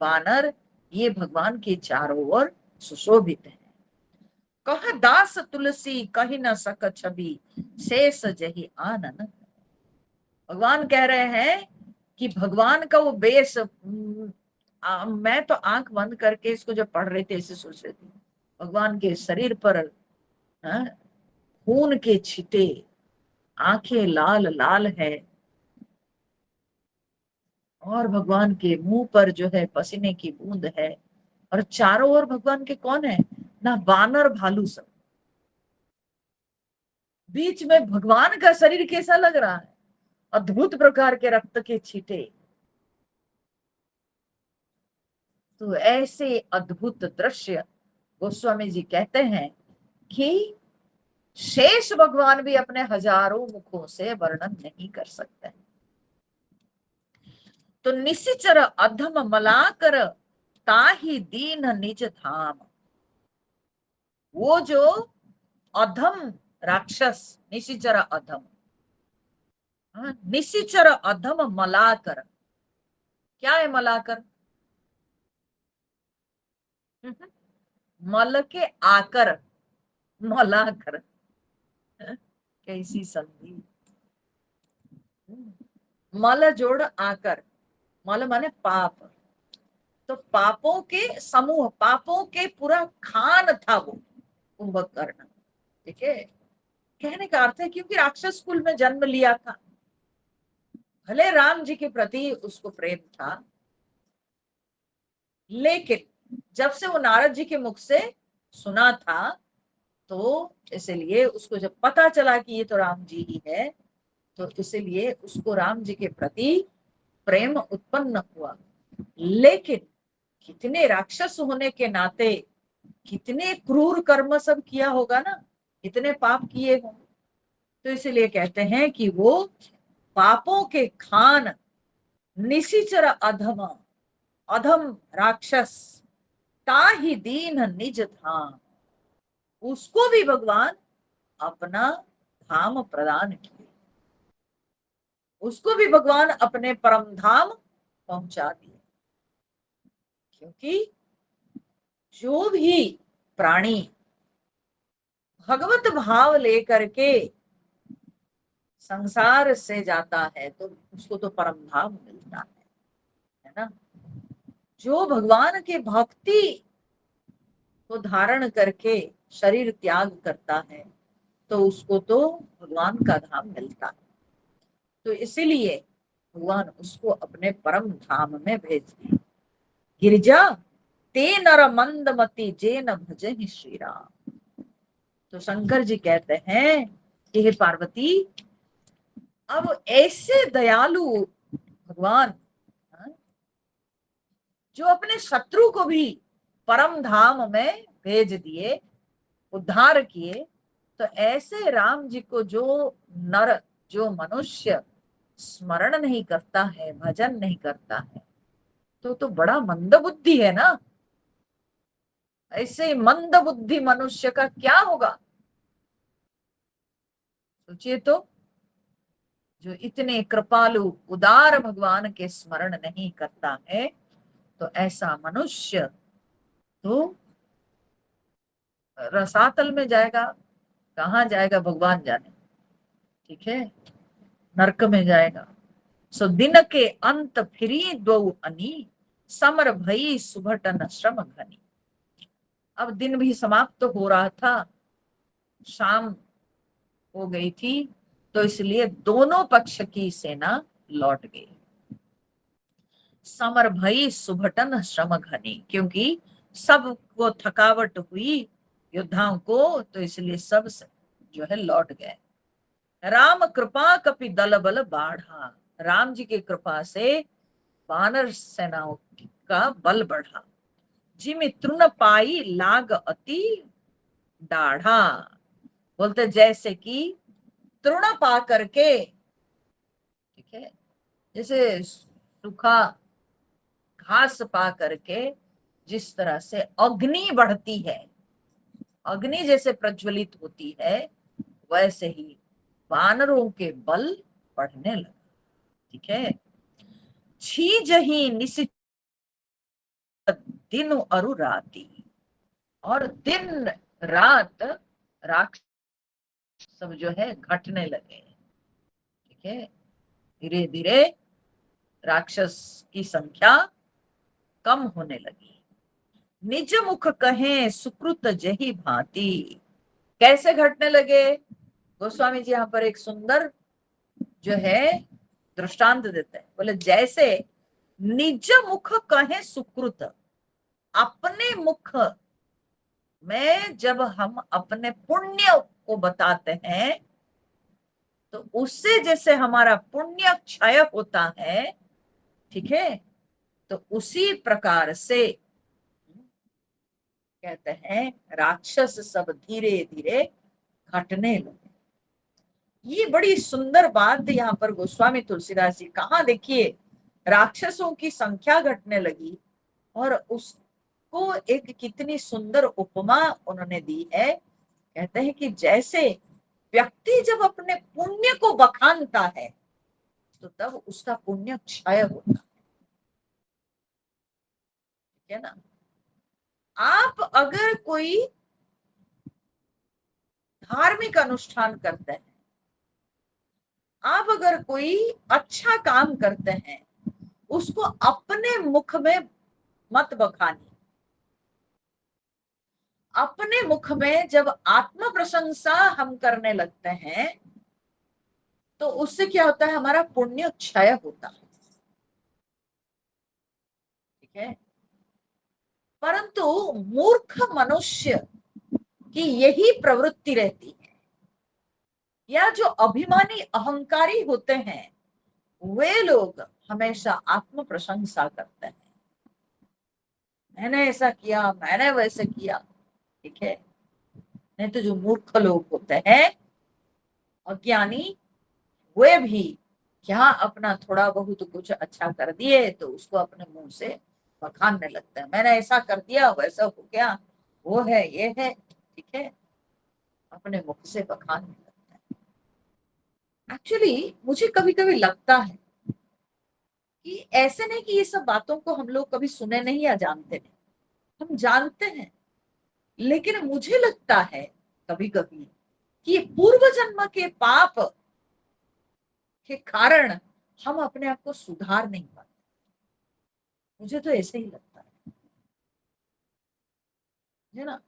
बानर ये भगवान के चारों ओर सुशोभित है। कह दास तुलसी कही न सक छवि शेष जही आनन। भगवान कह रहे हैं कि भगवान का वो बेस, मैं तो आंख बंद करके इसको जब पढ़ रही थी ऐसे सोच रही थी, भगवान के शरीर पर हाँ, खून के छींटे, आंखें लाल लाल है, और भगवान के मुंह पर जो है पसीने की बूंद है, और चारों ओर भगवान के कौन है ना, बानर भालू सब, बीच में भगवान का शरीर कैसा लग रहा है, अद्भुत प्रकार के रक्त के छींटे। तो ऐसे अद्भुत दृश्य गोस्वामी जी कहते हैं कि शेष भगवान भी अपने हजारों मुखों से वर्णन नहीं कर सकते। तो निशिचर अधम मलाकर ताही दीन निज धाम। वो जो अधम राक्षस, निशिचर अधम, निशिचर अधम मलाकर, क्या है मलाकर? मल के आकर, मलाकर, कैसी संधि। मल जोड़ आकर, मल माने पाप, तो पापों के समूह, पापों के पूरा खान था वो कुंभकर्ण। ठीक है, कहने का अर्थ है क्योंकि राक्षस कुल में जन्म लिया था, भले राम जी के प्रति उसको प्रेम था, लेकिन जब से वो नारद जी के मुख से सुना था, तो इसलिए उसको जब पता चला कि ये तो राम जी ही है, तो इसलिए उसको राम जी के प्रति प्रेम उत्पन्न हुआ। लेकिन कितने राक्षस होने के नाते कितने क्रूर कर्म सब किया होगा ना, कितने पाप किए हों, तो इसलिए कहते हैं कि वो पापों के खान निशिचर अधम, अधम राक्षस ताहि दीन निज धाम, उसको भी भगवान अपना धाम प्रदान किए, उसको भी भगवान अपने परम धाम पहुंचा दिए। क्योंकि जो भी प्राणी भगवत भाव लेकर के संसार से जाता है तो उसको तो परम धाम मिलता है ना। जो भगवान के भक्ति को धारण करके शरीर त्याग करता है तो उसको तो भगवान का धाम मिलता है। तो इसीलिए भगवान उसको अपने परम धाम में भेज दिए। गिरिजा ते नर मंदमति जे न भजे श्री राम। तो शंकर जी कहते हैं कि हे पार्वती, अब ऐसे दयालु भगवान, जो अपने शत्रु को भी परम धाम में भेज दिए, उद्धार किए, तो ऐसे राम जी को जो नर, जो मनुष्य स्मरण नहीं करता है, भजन नहीं करता है, तो बड़ा मंद बुद्धि है ना। ऐसे मंद बुद्धि मनुष्य का क्या होगा, सोचिए तो। जो इतने कृपालु उदार भगवान के स्मरण नहीं करता है, तो ऐसा मनुष्य तो रसातल में जाएगा, कहाँ जाएगा भगवान जाने। ठीक है, नरक में जाएगा। सो दिन के अंत फिरी दो अनी, समर भई सुभटन श्रम घनी। अब दिन भी समाप्त हो रहा था, शाम हो गई थी, तो इसलिए दोनों पक्ष की सेना लौट गई। समर भई सुभटन श्रम घनी, क्योंकि सबको थकावट हुई योद्धाओं को, तो इसलिए सब जो है लौट गए। राम कृपा कपि दल बल बाढ़ा, राम जी की कृपा से वानर सेनाओं का बल बढ़ा। जिमि तृण पाई लाग अति दाढ़ा, बोलते जैसे कि तृण पा करके, ठीक है, जैसे सूखा घास पा करके जिस तरह से अग्नि बढ़ती है, अग्नि जैसे प्रज्वलित होती है, वैसे ही वानरों के बल बढ़ने लगा। ठीक है, छीज ही निशित दिन अरु राती, और दिन रात राक्षस सब जो है घटने लगे। ठीक है, धीरे धीरे राक्षस की संख्या कम होने लगी। निज मुख कहें सुकृत जही भांति, कैसे घटने लगे, गोस्वामी जी यहाँ पर एक सुंदर जो है दृष्टांत देते हैं। बोले जैसे निज मुख कहें सुकृत, अपने मुख में जब हम अपने पुण्य को बताते हैं, तो उससे जैसे हमारा पुण्य क्षय होता है, ठीक है, तो उसी प्रकार से कहते हैं राक्षस सब धीरे धीरे घटने लगे। ये बड़ी सुंदर बात यहाँ पर गोस्वामी तुलसीदास जी, कहाँ देखिए राक्षसों की संख्या घटने लगी, और उसको एक कितनी सुंदर उपमा उन्होंने दी है। कहते हैं कि जैसे व्यक्ति जब अपने पुण्य को बखानता है, तो तब उसका पुण्य क्षय होता है ना। आप अगर कोई धार्मिक अनुष्ठान करते हैं, आप अगर कोई अच्छा काम करते हैं, उसको अपने मुख में मत बखानिए। अपने मुख में जब आत्म प्रशंसा हम करने लगते हैं तो उससे क्या होता है, हमारा पुण्य क्षय होता है। ठीक है। परंतु मूर्ख मनुष्य की यही प्रवृत्ति रहती है, या जो अभिमानी अहंकारी होते हैं वे लोग हमेशा आत्म प्रशंसा करते हैं, मैंने ऐसा किया, मैंने वैसे किया। ठीक है। नहीं तो जो मूर्ख लोग होते हैं, अज्ञानी, वे भी क्या अपना थोड़ा बहुत कुछ अच्छा कर दिए तो उसको अपने मुंह से बखानने लगते हैं, मैंने ऐसा कर दिया, वैसा हो गया, वो है, ये है। ठीक है। अपने मुख से बखानने लगते हैं। एक्चुअली मुझे कभी कभी लगता है कि ऐसे नहीं कि ये सब बातों को हम लोग कभी सुने नहीं या जानते नहीं, हम जानते हैं। लेकिन मुझे लगता है कभी कभी कि पूर्व जन्म के पाप के कारण हम अपने आप को सुधार नहीं पाते। मुझे तो ऐसे ही लगता है ना।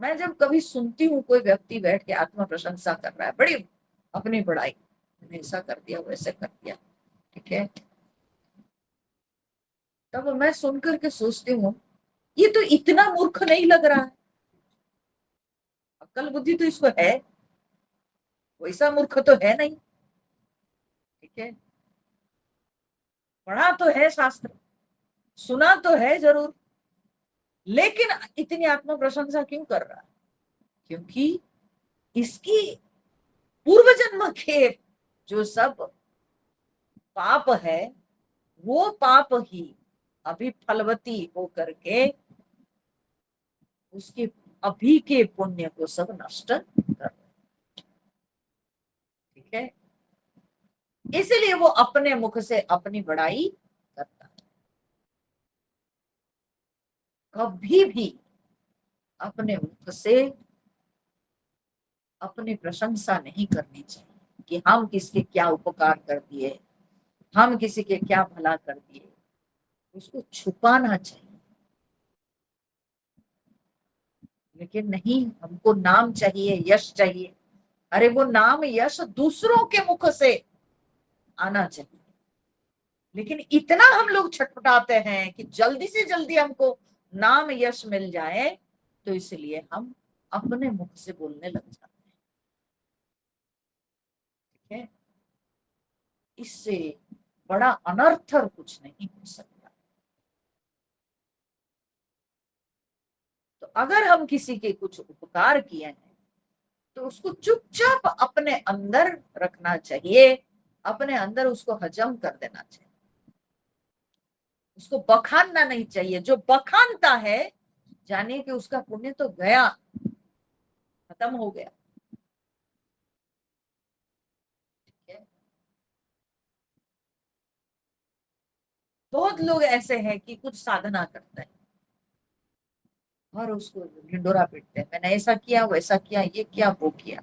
मैं जब कभी सुनती हूँ कोई व्यक्ति बैठ के आत्म प्रशंसा कर रहा है, बड़ी अपनी बड़ाई, मैंने ऐसा कर दिया, वैसे कर दिया। ठीक है। तब मैं सुन करके सोचती हूँ, ये तो इतना मूर्ख नहीं लग रहा है, अक्ल बुद्धि तो इसको है, वैसा मूर्ख तो है नहीं। ठीक है। पढ़ा तो है शास्त्र, सुना तो है जरूर, लेकिन इतनी आत्म प्रशंसा क्यों कर रहा है? क्योंकि इसकी पूर्व जन्म के जो सब पाप है, वो पाप ही अभी फलवती होकर के उसके अभी के पुण्य को सब नष्ट कर। ठीक है। इसलिए वो अपने मुख से अपनी बड़ाई करता है। कभी भी अपने मुख से अपनी प्रशंसा नहीं करनी चाहिए कि हम किसके क्या उपकार कर दिए, हम किसी के क्या भला कर दिए, उसको छुपाना चाहिए। लेकिन नहीं, हमको नाम चाहिए, यश चाहिए। अरे वो नाम यश दूसरों के मुख से आना चाहिए, लेकिन इतना हम लोग छटपटाते हैं कि जल्दी से जल्दी हमको नाम यश मिल जाए, तो इसलिए हम अपने मुख से बोलने लग जाते हैं। ठीक है। इससे बड़ा अनर्थ और कुछ नहीं हो सकता। तो अगर हम किसी के कुछ उपकार किए हैं तो उसको चुपचाप अपने अंदर रखना चाहिए, अपने अंदर उसको हजम कर देना चाहिए, उसको बखानना नहीं चाहिए। जो बखानता है, जानिए कि उसका पुण्य तो गया, खत्म हो गया। ठीक है? बहुत लोग ऐसे हैं कि कुछ साधना करते हैं और उसको ढिंडोरा पीटते हैं, मैंने ऐसा किया, वैसा किया, ये किया, वो किया।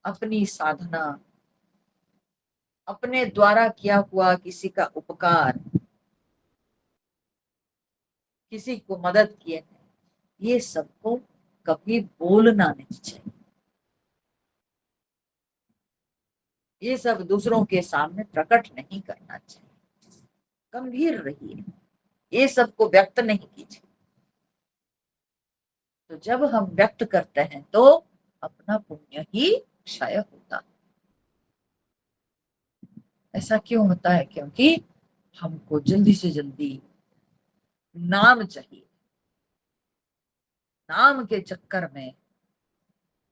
अपनी साधना, अपने द्वारा किया हुआ किसी का उपकार, किसी को मदद किए, ये सबको कभी बोलना नहीं चाहिए। ये सब दूसरों के सामने प्रकट नहीं करना चाहिए। गंभीर रहिए, ये सबको व्यक्त नहीं कीजिए। तो जब हम व्यक्त करते हैं तो अपना पुण्य ही क्षय होता है। ऐसा क्यों होता है? क्योंकि हमको जल्दी से जल्दी नाम चाहिए, नाम के चक्कर में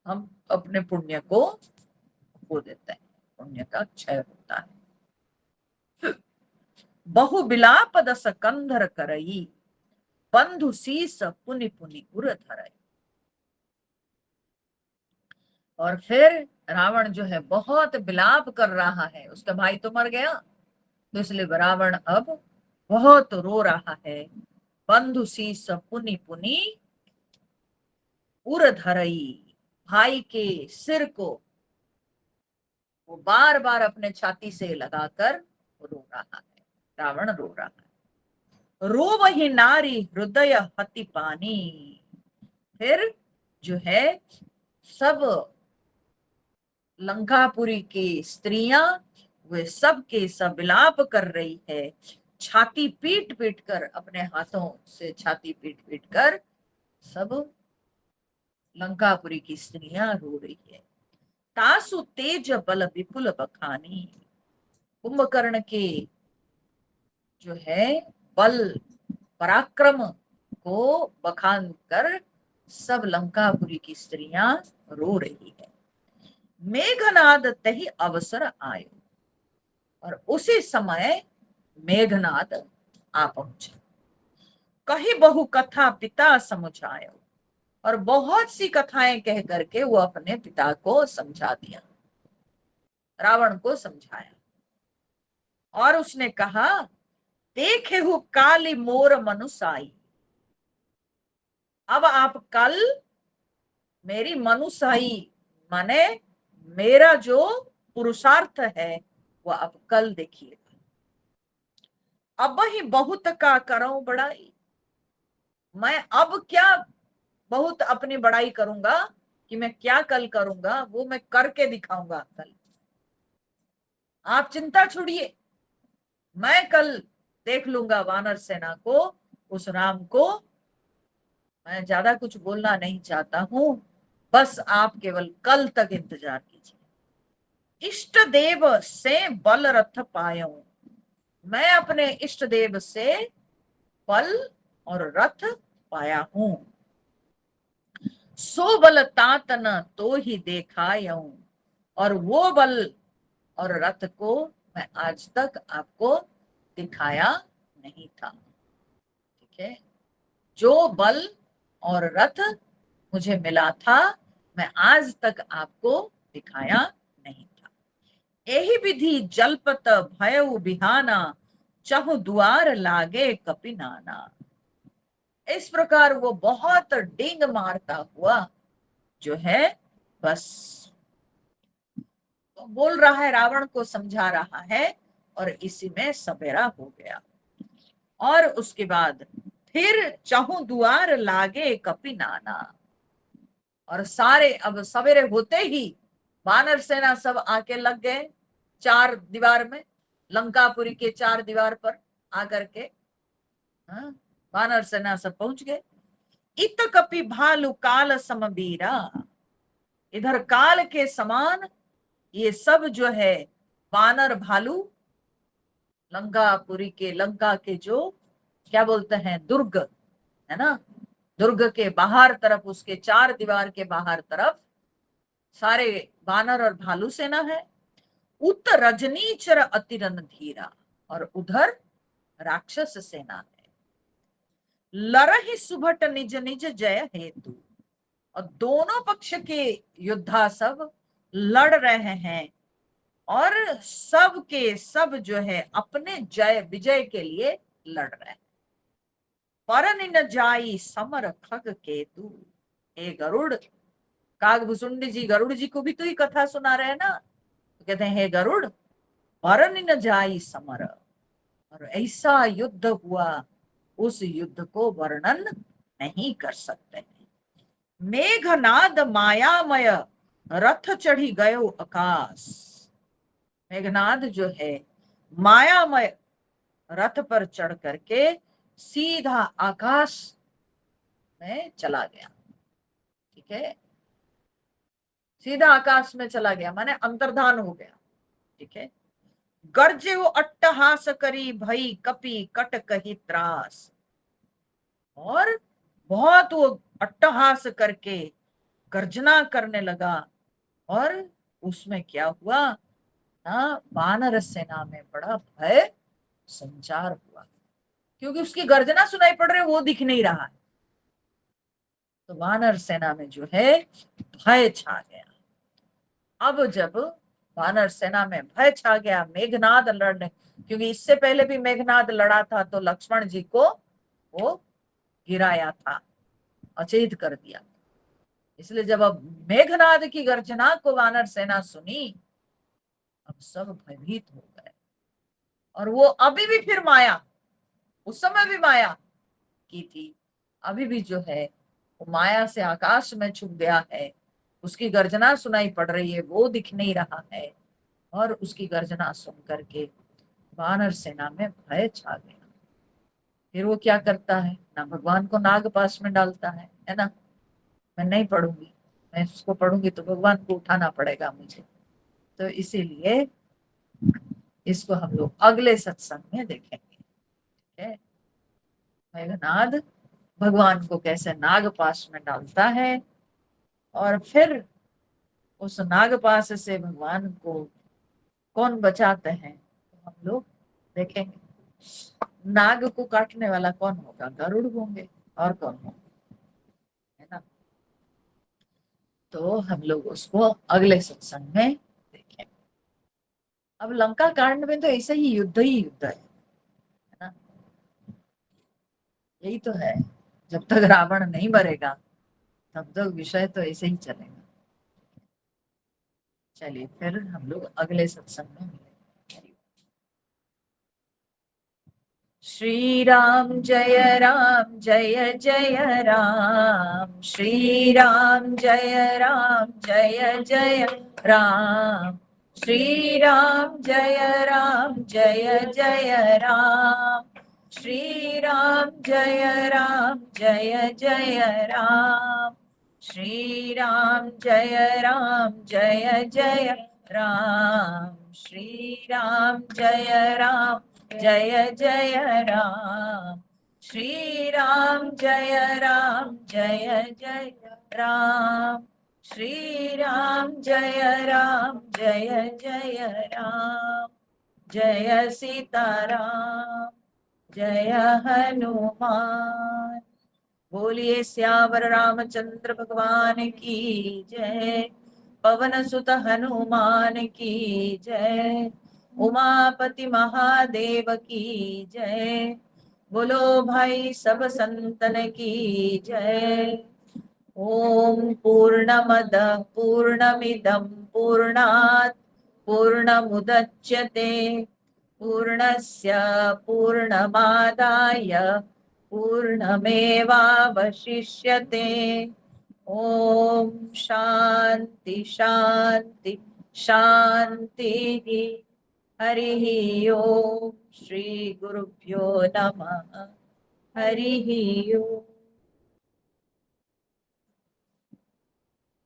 हम अपने पुण्य को खो देते हैं, पुण्य का क्षय होता है। बहु बिलाप दस कंधर करई, बंधु शीस पुनि पुनि उर धरई। और फिर रावण जो है बहुत विलाप कर रहा है, उसका भाई तो मर गया, तो इसलिए रावण अब बहुत रो रहा है। बंधु शीस पुनि पुनि उर धरई, भाई के सिर को वो बार बार अपने छाती से लगाकर रो रहा है, रावण रो रहा है। रो वही नारी हृदय हति पानी। फिर जो है सब लंकापुरी की स्त्रियां वे सब के सब विलाप कर रही है, छाती पीट पीट कर, अपने हाथों से छाती पीट पीट कर सब लंकापुरी की स्त्रियां रो रही है। तासु तेज बल विपुल बखानी, कुंभकर्ण के जो है बल पराक्रम को बखान कर सब लंकापुरी की स्त्रियां रो रही है। मेघनाद तही अवसर आयो, और उसी समय मेघनाद आ पहुंचा। कही बहु कथा पिता समझायो, और बहुत सी कथाएं कह करके वो अपने पिता को समझा दिया, रावण को समझाया। और उसने कहा, देखे हु काली मोर मनुसाई, अब आप कल मेरी मनुसाई माने मेरा जो पुरुषार्थ है वो आप कल देखिएगा। अब ही बहुत का करूं बड़ाई, मैं अब क्या बहुत अपनी बड़ाई करूंगा कि मैं क्या कल करूंगा, वो मैं करके दिखाऊंगा कल। आप चिंता छोड़िए, मैं कल देख लूंगा वानर सेना को, उस राम को। मैं ज्यादा कुछ बोलना नहीं चाहता हूं, बस आप केवल कल तक इंतजार कीजिए। इष्ट देव से बल रथ पायो, मैं अपने इष्ट देव से बल और रथ पाया हूं। सो बल तात न तो ही देखायऊं, और वो बल और रथ को मैं आज तक आपको दिखाया नहीं था। ठीक है, जो बल और रथ मुझे मिला था मैं आज तक आपको दिखाया नहीं था। यही विधि जलपत भयउ बिहाना, चहु दुआर लागे कपि नाना। इस प्रकार वो बहुत डींग मारता हुआ जो है बस तो बोल रहा है, रावण को समझा रहा है, और इसी में सवेरा हो गया। और उसके बाद फिर चहु दुआर लागे कपि नाना, और सारे अब सवेरे होते ही वानर सेना सब आके लग गए चार दीवार में, लंकापुरी के चार दीवार पर आकर के। हाँ, वानर सेना सब पहुंच गए। इत कपि भालु काल समबीरा, इधर काल के समान ये सब जो है वानर भालू, लंका के जो क्या बोलते हैं दुर्ग है ना, दुर्ग के बाहर तरफ, उसके चार दीवार के बाहर तरफ सारे वानर और भालू सेना है। उत रजनीचर अतिरन धीरा, और उधर राक्षस सेना है। लरहि सुभट निज निज जय हेतु, और दोनों पक्ष के योद्धा सब लड़ रहे हैं, और सब के सब जो है अपने जय विजय के लिए लड़ रहे हैं। परन न जाई समर खग केतु, हे गरुड़, कागभुसुंडी जी गरुड़ जी को भी तो ही कथा सुना रहे हैं ना, तो कहते हैं हे गरुड़, परन न जाई समर, और ऐसा युद्ध हुआ उस युद्ध को वर्णन नहीं कर सकते। मेघनाद मायामय रथ चढ़ी गयो आकाश, मेघनाद जो है मायामय रथ पर चढ़ करके सीधा आकाश में चला गया। ठीक है, सीधा आकाश में चला गया माने अंतर्धान हो गया। ठीक है, गर्जे वो अट्टहास करी भई कपि कट कही त्रास, और बहुत वो अट्टहास करके गर्जना करने लगा, और उसमें क्या हुआ ना, वानर सेना में बड़ा भय संचार हुआ, क्योंकि उसकी गर्जना सुनाई पड़ रही है, वो दिख नहीं रहा है। तो वानर सेना में जो है भय छा गया। अब जब वानर सेना में भय छा गया। मेघनाद लड़ने, क्योंकि इससे पहले भी मेघनाद लड़ा था तो लक्ष्मण जी को वो गिराया था, अचेत कर दिया। इसलिए जब अब मेघनाद की गर्जना को वानर सेना सुनी, अब सब भयभीत हो गए। और वो अभी भी फिर माया, उस समय भी माया की थी, अभी भी जो है वो माया से आकाश में छुप गया है। उसकी गर्जना सुनाई पड़ रही है, वो दिख नहीं रहा है। और उसकी गर्जना सुन करके वानर सेना में भय छा गया। फिर वो क्या करता है ना, भगवान को नाग पाश में डालता है ना। मैं नहीं पढ़ूंगी, मैं उसको पढ़ूंगी तो भगवान को उठाना पड़ेगा मुझे। तो इसीलिए इसको हम लोग अगले सत्संग में देखेंगे। ठीक है, मेघनाद भगवान को कैसे नागपाश में डालता है और फिर उस नागपाश से भगवान को कौन बचाते हैं, तो हम लोग देखेंगे। नाग को काटने वाला कौन होगा, गरुड़ होंगे, और कौन होंगे, है ना। तो हम लोग उसको अगले सत्संग में देखेंगे। अब लंका कांड में तो ऐसे ही युद्ध है ना। यही तो है, जब तक रावण नहीं मरेगा तब तक विषय तो ऐसे ही चलेगा। चलिए फिर हम लोग अगले सत्संग में मिलेंगे। श्री राम जय राम जय जय राम, श्री राम जय राम जय जय राम, श्री राम जय राम जय जय राम, श्री राम जय राम जय जय राम, श्री राम जय राम जय जय राम, श्री राम जय राम जय जय राम, श्री राम जय राम जय जय राम, श्री राम जय राम जय जय राम, जय सीताराम जय हनुमान। बोलिए सियावर रामचंद्र भगवान की जय, पवन सुत हनुमान की जय, उमापति महादेव की जय। बोलो भाई सब संतन की जय। ओम पूर्णमद पूर्णमिदं पूर्णात् पूर्णमुदच्यते पूर्णस्य पूर्णमादाय पूर्णमेवावशिष्यते। ओम शांति शांति शांति। हरि ओम। श्री गुरुभ्यो नमः। हरि ओम।